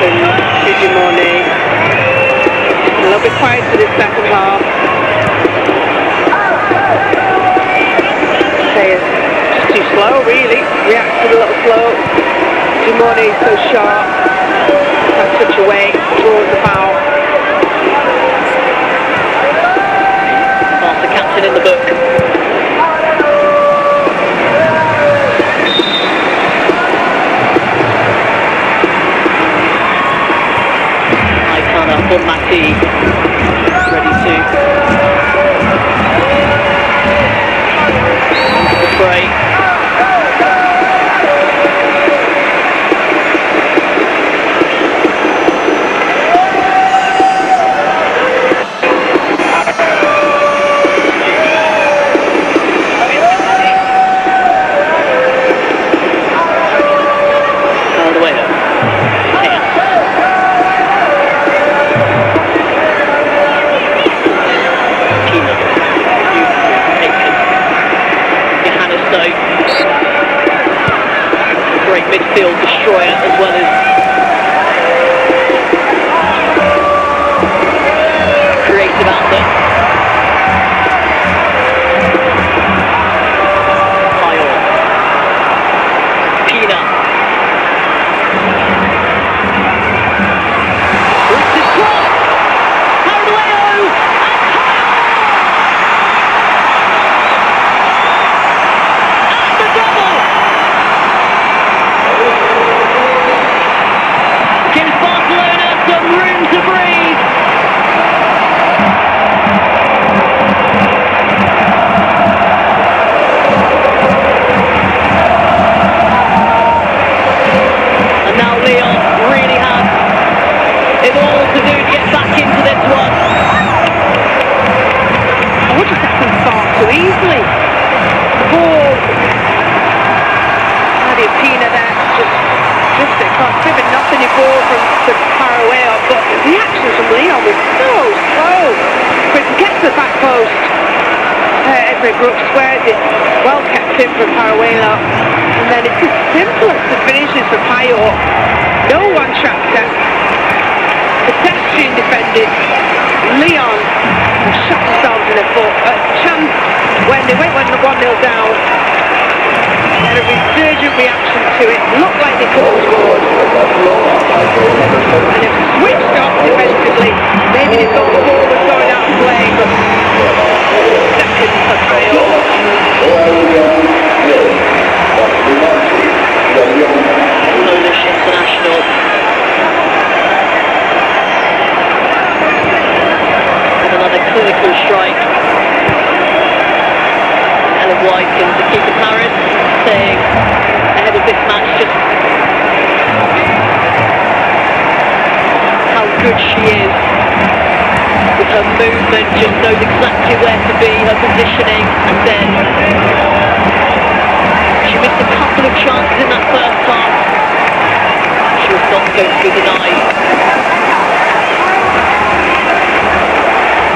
F: and Femeni. A little bit quiet for the second half. Players just too slow, really. Reacted a little slow. Femeni is so sharp. Has such a weight. Draws the foul.
E: Barca captain in the book. Mati ready to into the fray. Midfield destroyer as well as creative outlet. Lyon. Pina. Brooks' cross. Paraleo. And the double. Gives Barcelona some room to breathe. And now Lyon really have it all to do to get back into this one.
F: I would just have been far too easily. The ball. Pina there, just drifted across, given nothing in ball from the Paraleo, but the action from Lyon was so slow. For it to get to the back post, Edwin Brooks squares it, well kept in from Paraleo, and then it's as simple as the finishes for Payo. No one trapped it. Pedestrian defended. Lyon shot themselves in the foot. A chance when they went 1-0 down. Had a resurgent reaction to it, looked like they could have scored. And it switched off defensively. Maybe they thought the ball was going out of play. Second for Payo.
E: Polish international. And another clinical strike. Ellen White into keeper Paris, saying ahead of this match just how good she is with her movement, just knows exactly where to be, her positioning, and then she missed a couple of chances in that first half. She was not going to be denied.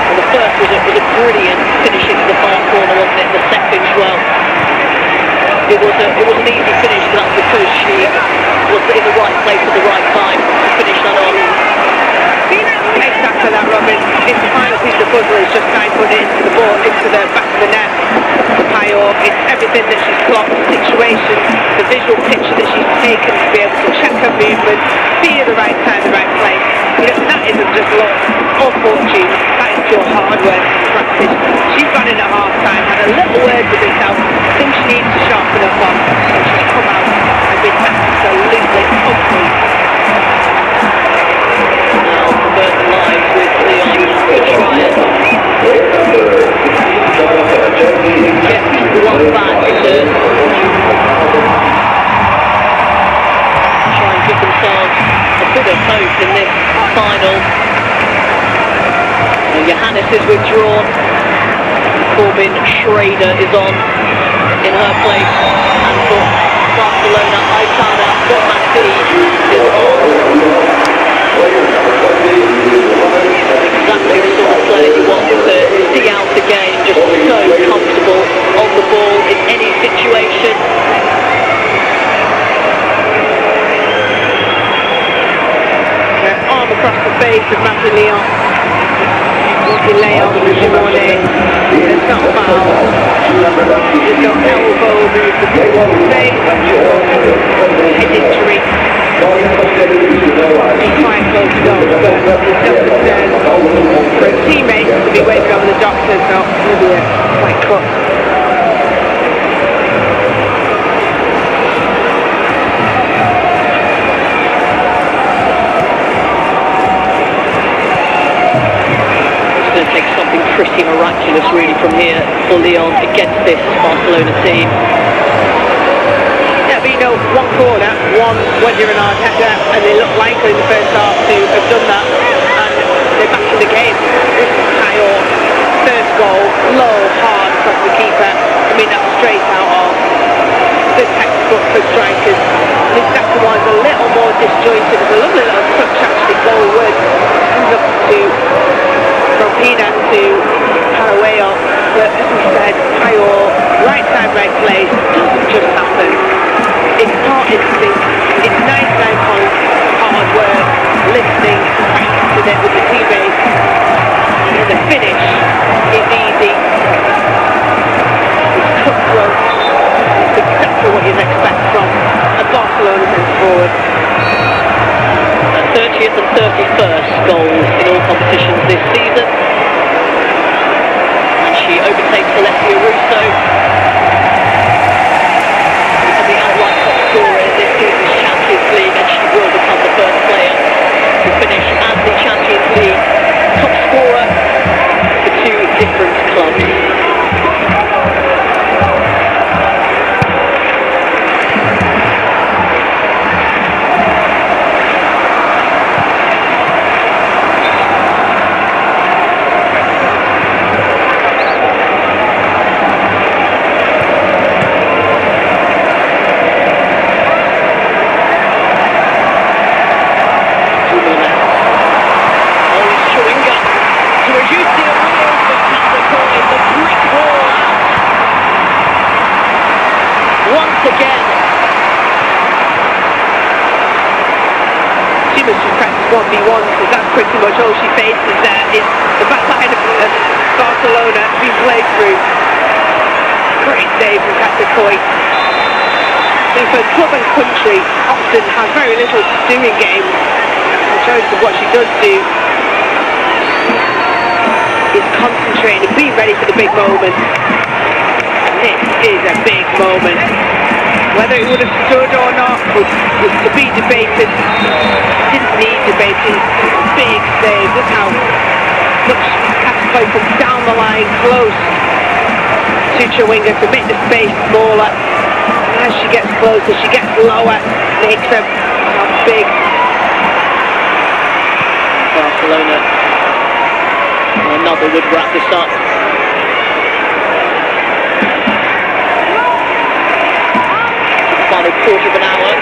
E: And the first was a brilliant finish into the far corner, wasn't it? The second as well. It was an easy finish, but that's because she was in the right place at the right time to finish that off.
F: Exactly that, Robin. It's the final piece of the puzzle. It's just trying to put it into the ball, into the back of the net. Payo, it's everything that she's clocked, the situation, the visual picture that she's taken to be able to check her movement, be at the right time, the right place. You know, that isn't just luck or fortune. That is pure hard work and practice. She's gone in at half time, had a little word with herself, things she needs to sharpen up on, and she's come out and been absolutely ugly.
E: Now convert the lives with Lyon to try and get one back to try and give themselves a bit of hope in this final. And Johannes is withdrawn. Corbin Schrader is on in her place, and for Barcelona, Aitana Bonmati is on. Exactly the sort of player you want to see out the game, just so comfortable on the ball in any situation.
F: doesn't matter, Lyon. Leon, Simone, there's not foul, there's no elbow move, head injury. He's quite close enough, but there's no concern for a teammate to be waiting on the doctor, so maybe a quite cut.
E: Take something pretty miraculous really from here for Lyon against this Barcelona team.
F: Yeah, but you know, one corner, one when you're an Arteta, and they look likely in the first half to have done that, and they're back in the game. This is Tayo, first goal, low, hard across the keeper. I mean, that's straight out of the textbook for strikers. This second one's a little more disjointed. It's a lovely little touch actually goalward. Comes up to Ropina to Paraguayo, but as we said, Tayo, right side, right place, doesn't just happen. It's part instinct, it's 99 points, hard work, listening, practicing it with the teammates, and the finish is easy. It's cutthroat, it's exactly what you'd expect from a Barcelona centre forward.
E: 30th and 31st goals in all competitions this season. And she overtakes Alessia Russo as the outright top scorer in this season's Champions League, and she will become the first player to finish as the Champions League top scorer for two different clubs. Again.
F: She must have practiced 1v1 because that's pretty much all she faces there is the back line of Barcelona being played through. Great save from Casacoy. For club and country, often has very little to do in games. In terms of what she does do is concentrating and being ready for the big moment. This is a big moment. Whether it would have stood or not was to be debated. Didn't need debating. Big save. Look how much Casacoy comes down the line close to Chawinga to make the space smaller. And as she gets closer, she gets lower, makes them big.
E: Barcelona, another would wrap this up. Final quarter of an hour.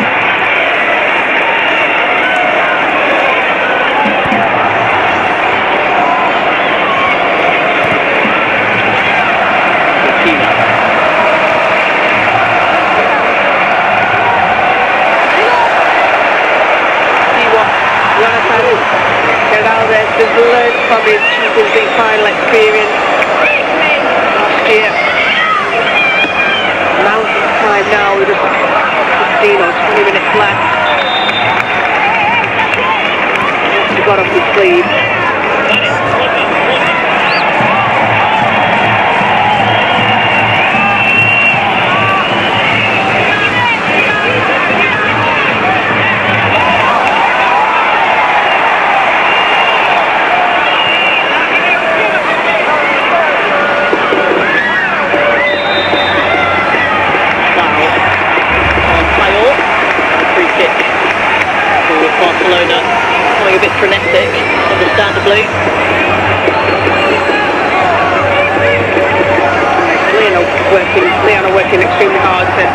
F: Has learned from his Champions League final experience last year. Mountain time now with just 15 or 20 minutes left. He got off his sleeve.
E: Barcelona coming a bit frenetic, understandably.
F: Lyon are working extremely hard to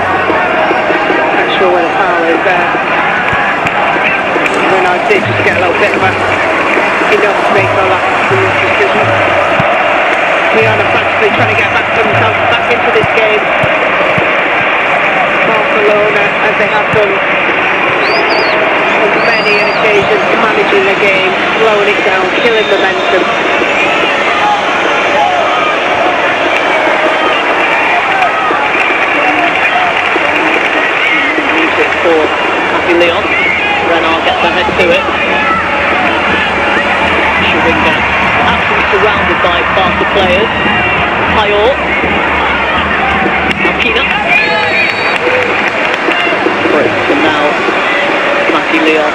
F: make sure where the foul is there. When I did just get a little bit of enough to make our last decision. Lyon are practically trying to get themselves back into this game. Barcelona, as they have done many an occasion managing the game, slowing it down, killing momentum.
E: For Matthew Lyon. Renard gets her head to it. Sharinga absolutely surrounded by Barca players. Payor. Alpina. Breaks and now Matthew Lyon.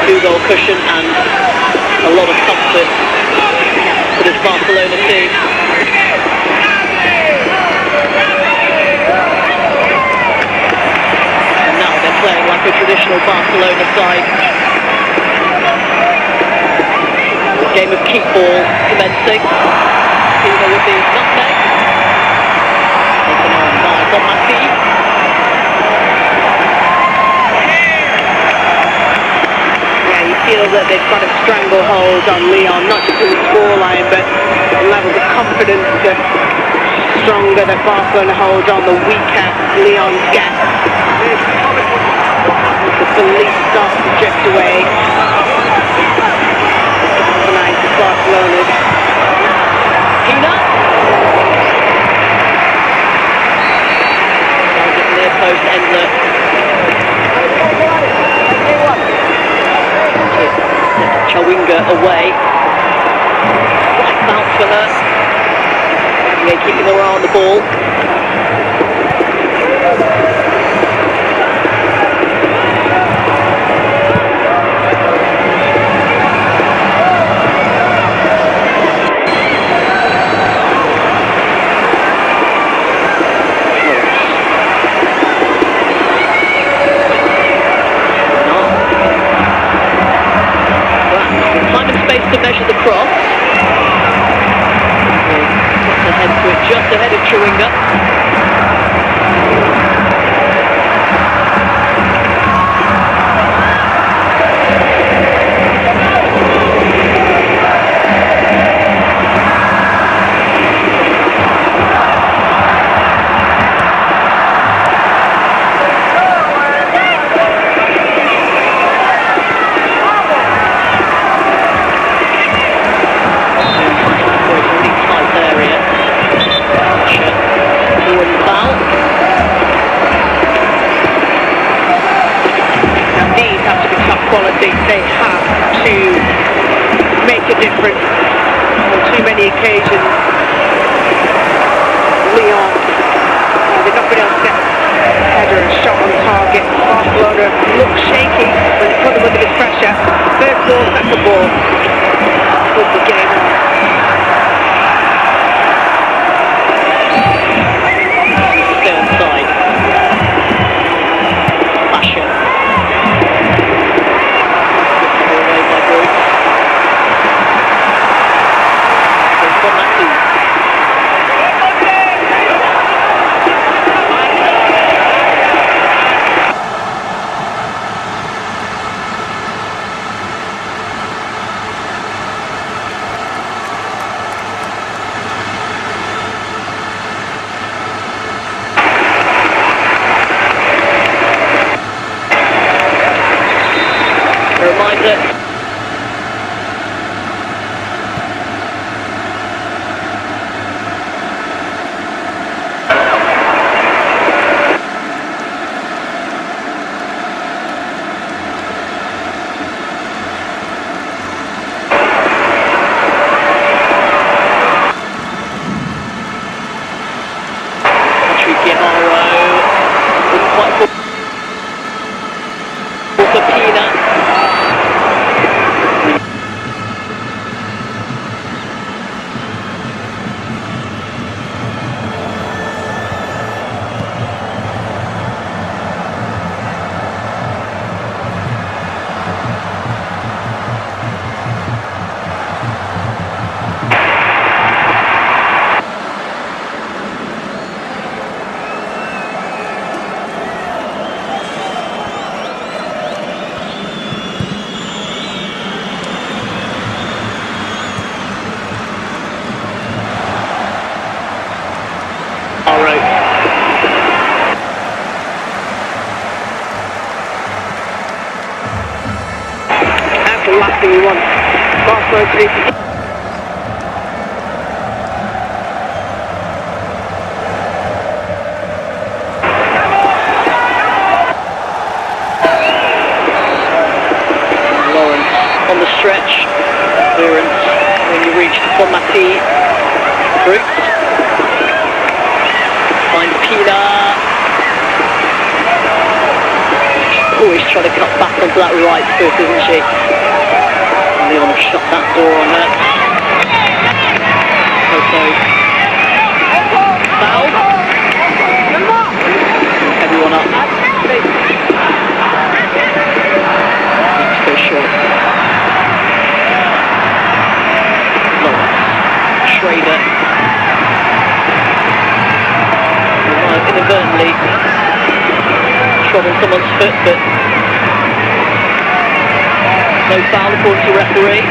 E: 2-goal cushion and a lot of comfort for this Barcelona team. Playing like a traditional Barcelona side. Game of keep ball commencing. Pina with the nutmeg. Taken on by Bonmati.
F: Yeah, you feel that they've got a stranglehold on Lyon, not just in the scoreline, but levels of confidence stronger that Barcelona hold on, the weaker Lyon get. The belief starts to drift away. Tonight is Barcelona's.
E: Pina. Near post, Endler. Chawinga away. Right bounce for her. Yeah, keeping her eye on the ball. To measure the cross. Puts her head to it just ahead of Chawinga.
F: They have to make a difference on too many occasions. Lyon, they've not been able to get a header and shot on target. Barcelona look shaky when they put them under this pressure. First ball, second ball. Put the game on.
E: Stay inside. Basha. Reminder.
F: last thing we want Barcelona to do.
E: On the stretch, clearance when you reach Femeni. Brooks finds Pilar. Always trying to cut back onto that right foot, isn't she? Lyon have shut that door on her. Also, foul. Everyone up. Needs to go short. Schrader inadvertently trod on someone's foot, but no foul according to the referee.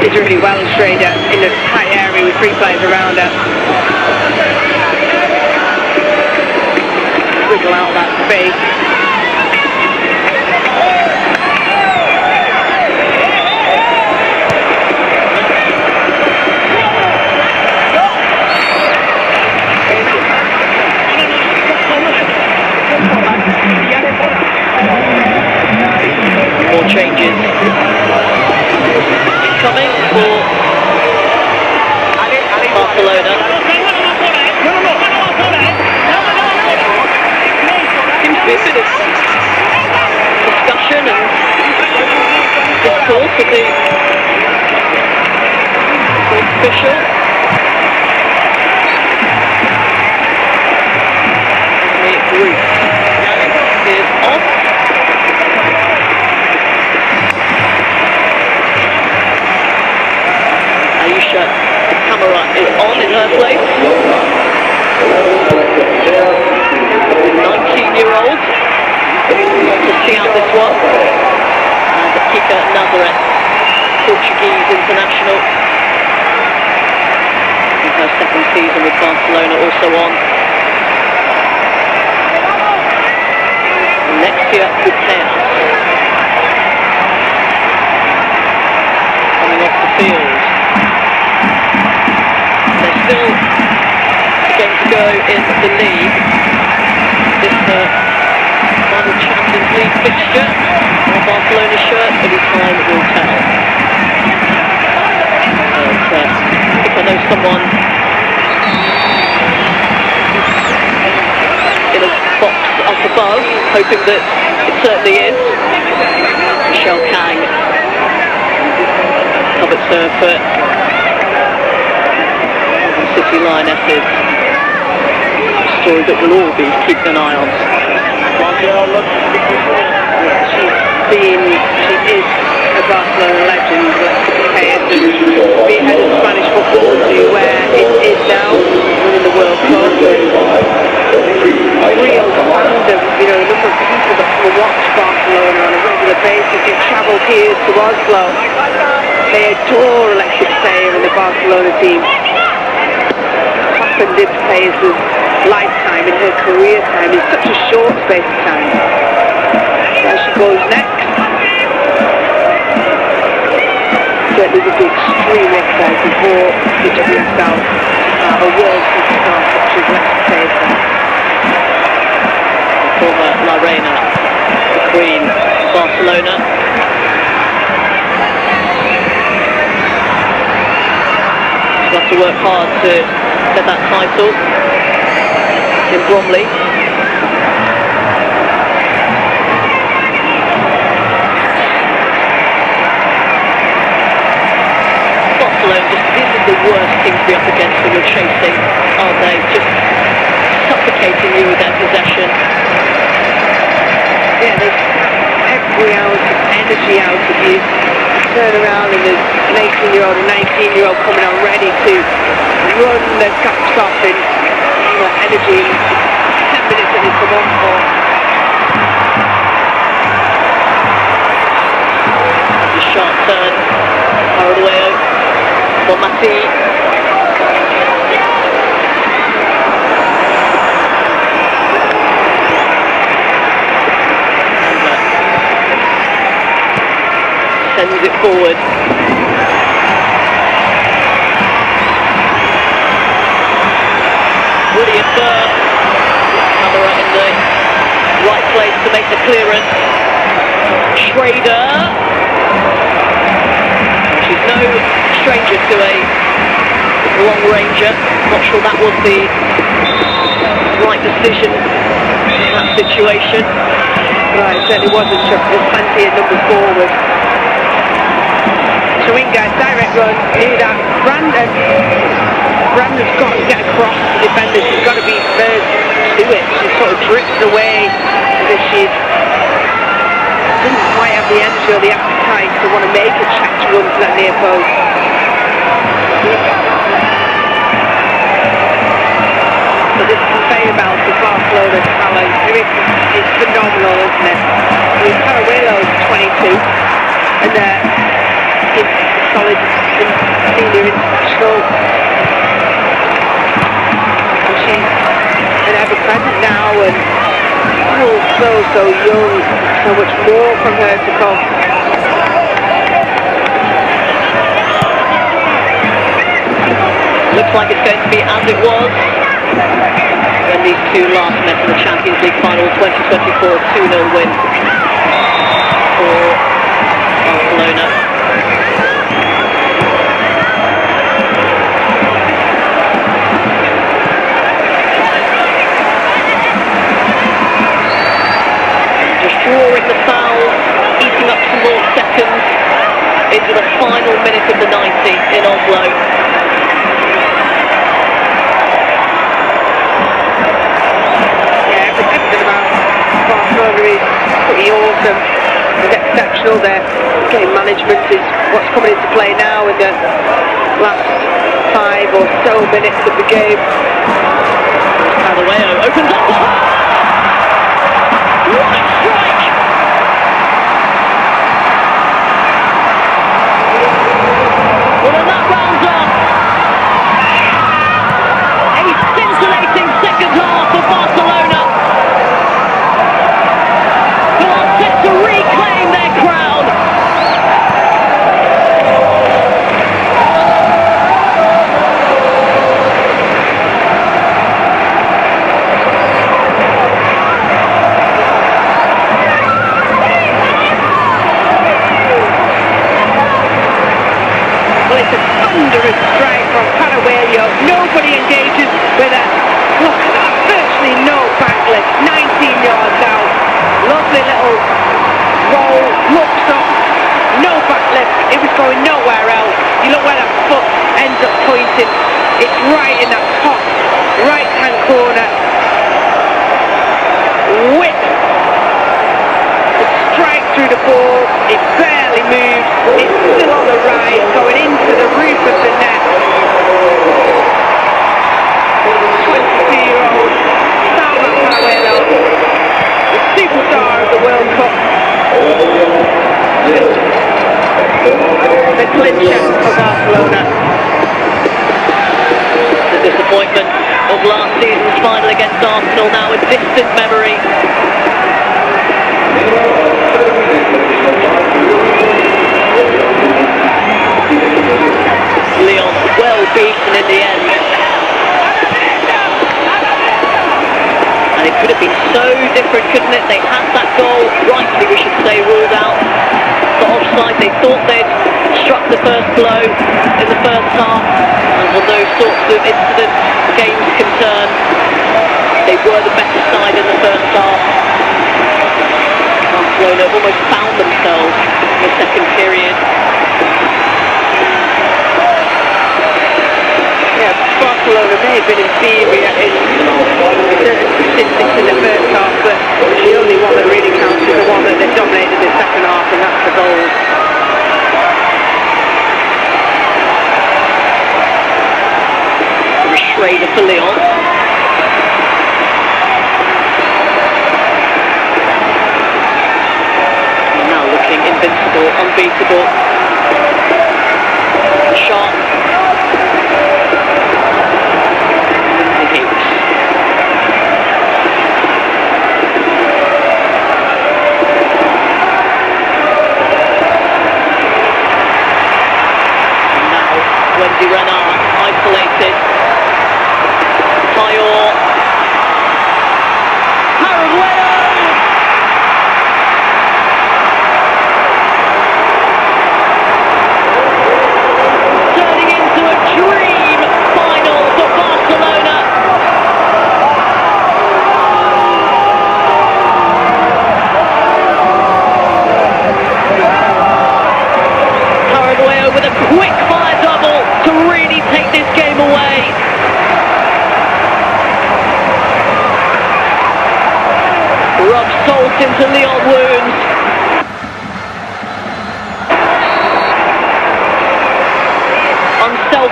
F: Did really well, Schrader, in a tight area with 3 players around her. Wiggle out that space.
E: More changes coming for Barcelona. Seems to be a bit of discussion and discourse with the official. The roof is off. The camera is on in her place. 19-year-old to see out this one. And Kika Nazareth, Portuguese international. In her second season with Barcelona, also on. And next year with Chaos. Coming off the field. Still a game to go in the league. This final Champions League fixture on a Barcelona shirt, every time will tell. But I think I know someone in a box up above, hoping that it certainly is. Michelle Kang covets her for City Lionesses. A story that we'll all be keeping an eye on.
F: She is a Barcelona legend, being head of Spanish football to where it is now in the World Cup. Real fandom, you know, a number of people that will watch Barcelona on a regular basis who travel here to Oslo. They adore Alexis Sayer and the Barcelona team. In this player's lifetime, in her career time, in such a short space of time. There she goes next. Certainly would be extremely exciting for UWCL to have a world superstar such as Alexis Sayer.
E: Former La Reina, the Queen, Barcelona. She'll have to work hard to get that title in Bromley. Barcelona just isn't the worst thing to be up against when you're chasing, are they? Just suffocating you with their possession.
F: Yeah, there's every ounce of energy out of you. Turn around and there's an 18-year-old and 19-year-old coming out ready to run their caps off in energy in 10 minutes that they come on for.
E: The sharp turn, powered away for Mati. forward. Brilliant burst. Camera in the right place to make the clearance. Schrader. She's no stranger to a long ranger. Not sure that was the right decision in that situation.
F: Right, it certainly wasn't. There's plenty of numbers forward. Chawinga, direct run, knew that. Brandon's got to get across the defenders. She's got to be first to it. She sort of drifts away as if she didn't quite have the energy or the appetite to want to make a checked run to that near post. But this conveyor belt of Barcelona's talent, it's phenomenal, isn't it? I mean, Paraguelo's 22, and he's solid senior international. And she's an ever-present now, and so young, so much more from her to come.
E: Looks like it's going to be as it was when these two last met in the Champions League final 2024, 2-0 win for Barcelona. Just drawing the foul, eating up some more seconds into the final minute of the 90 in Oslo.
F: Is pretty awesome. It's exceptional. Their game management is what's coming into play now in the last 5 or so minutes of the game.
E: Paraguelo opens up. What a strike! Well, and that rounds up a scintillating second half for Barcelona. To reclaim their crown.
F: Well, it's a thunderous strike from Paraguelo. Nobody engages with it. Look at that, virtually no backlist. 19 yards out. Lovely little roll, looks up, no backlift, it was going nowhere else. You look where that foot ends up pointing, it's right in that top right hand corner. Whip, the strike through the ball, it barely moves, it's still on the right, going into the roof of the net. 22-year-old Salma Paraguelo, the superstar of the World Cup. The clincher for Barcelona.
E: The disappointment of last season's final against Arsenal, now a distant memory. Lyon well beaten in the end. And it could have been so different, couldn't it? They had that goal, rightly we should say, ruled out for offside. They thought they'd struck the first blow in the first half, and on those sorts of incidents, games can turn. They were the better side in the first half. Barcelona almost found themselves in the second period.
F: Yeah, Barcelona may have been inferior in certain statistics in the first half, but the only one that really counts is the one that they dominated in the second half, and that's the goals.
E: Schrader for Lyon. Now looking invincible, unbeatable. Shot.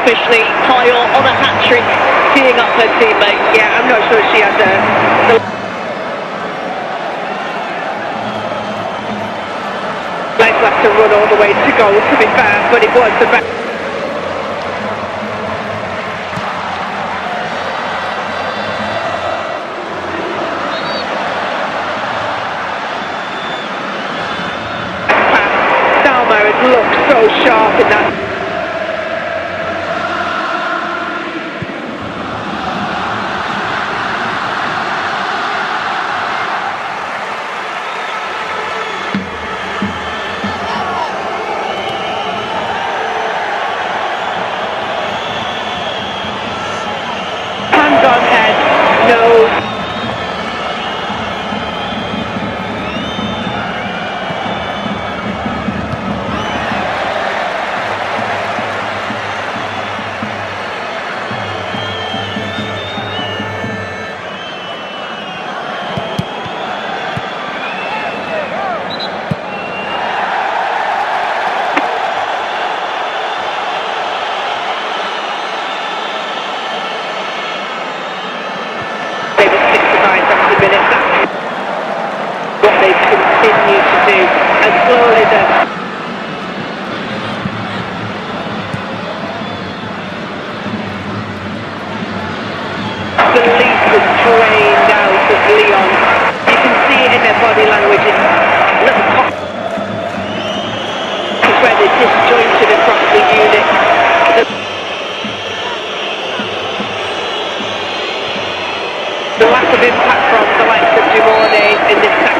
E: officially. Tayo on a hat-trick, teeing up her teammate.
F: Yeah, I'm not sure she had the legs left to run all the way to goal, to be fair, but it was the best. Looked so sharp in that. Hands on head, nose. Continue to do, and slowly the belief was drained out of Lyon. You can see it in their body language. Little pop is where they're disjointed across the unit. The lack of impact from the likes of Dumorne in this second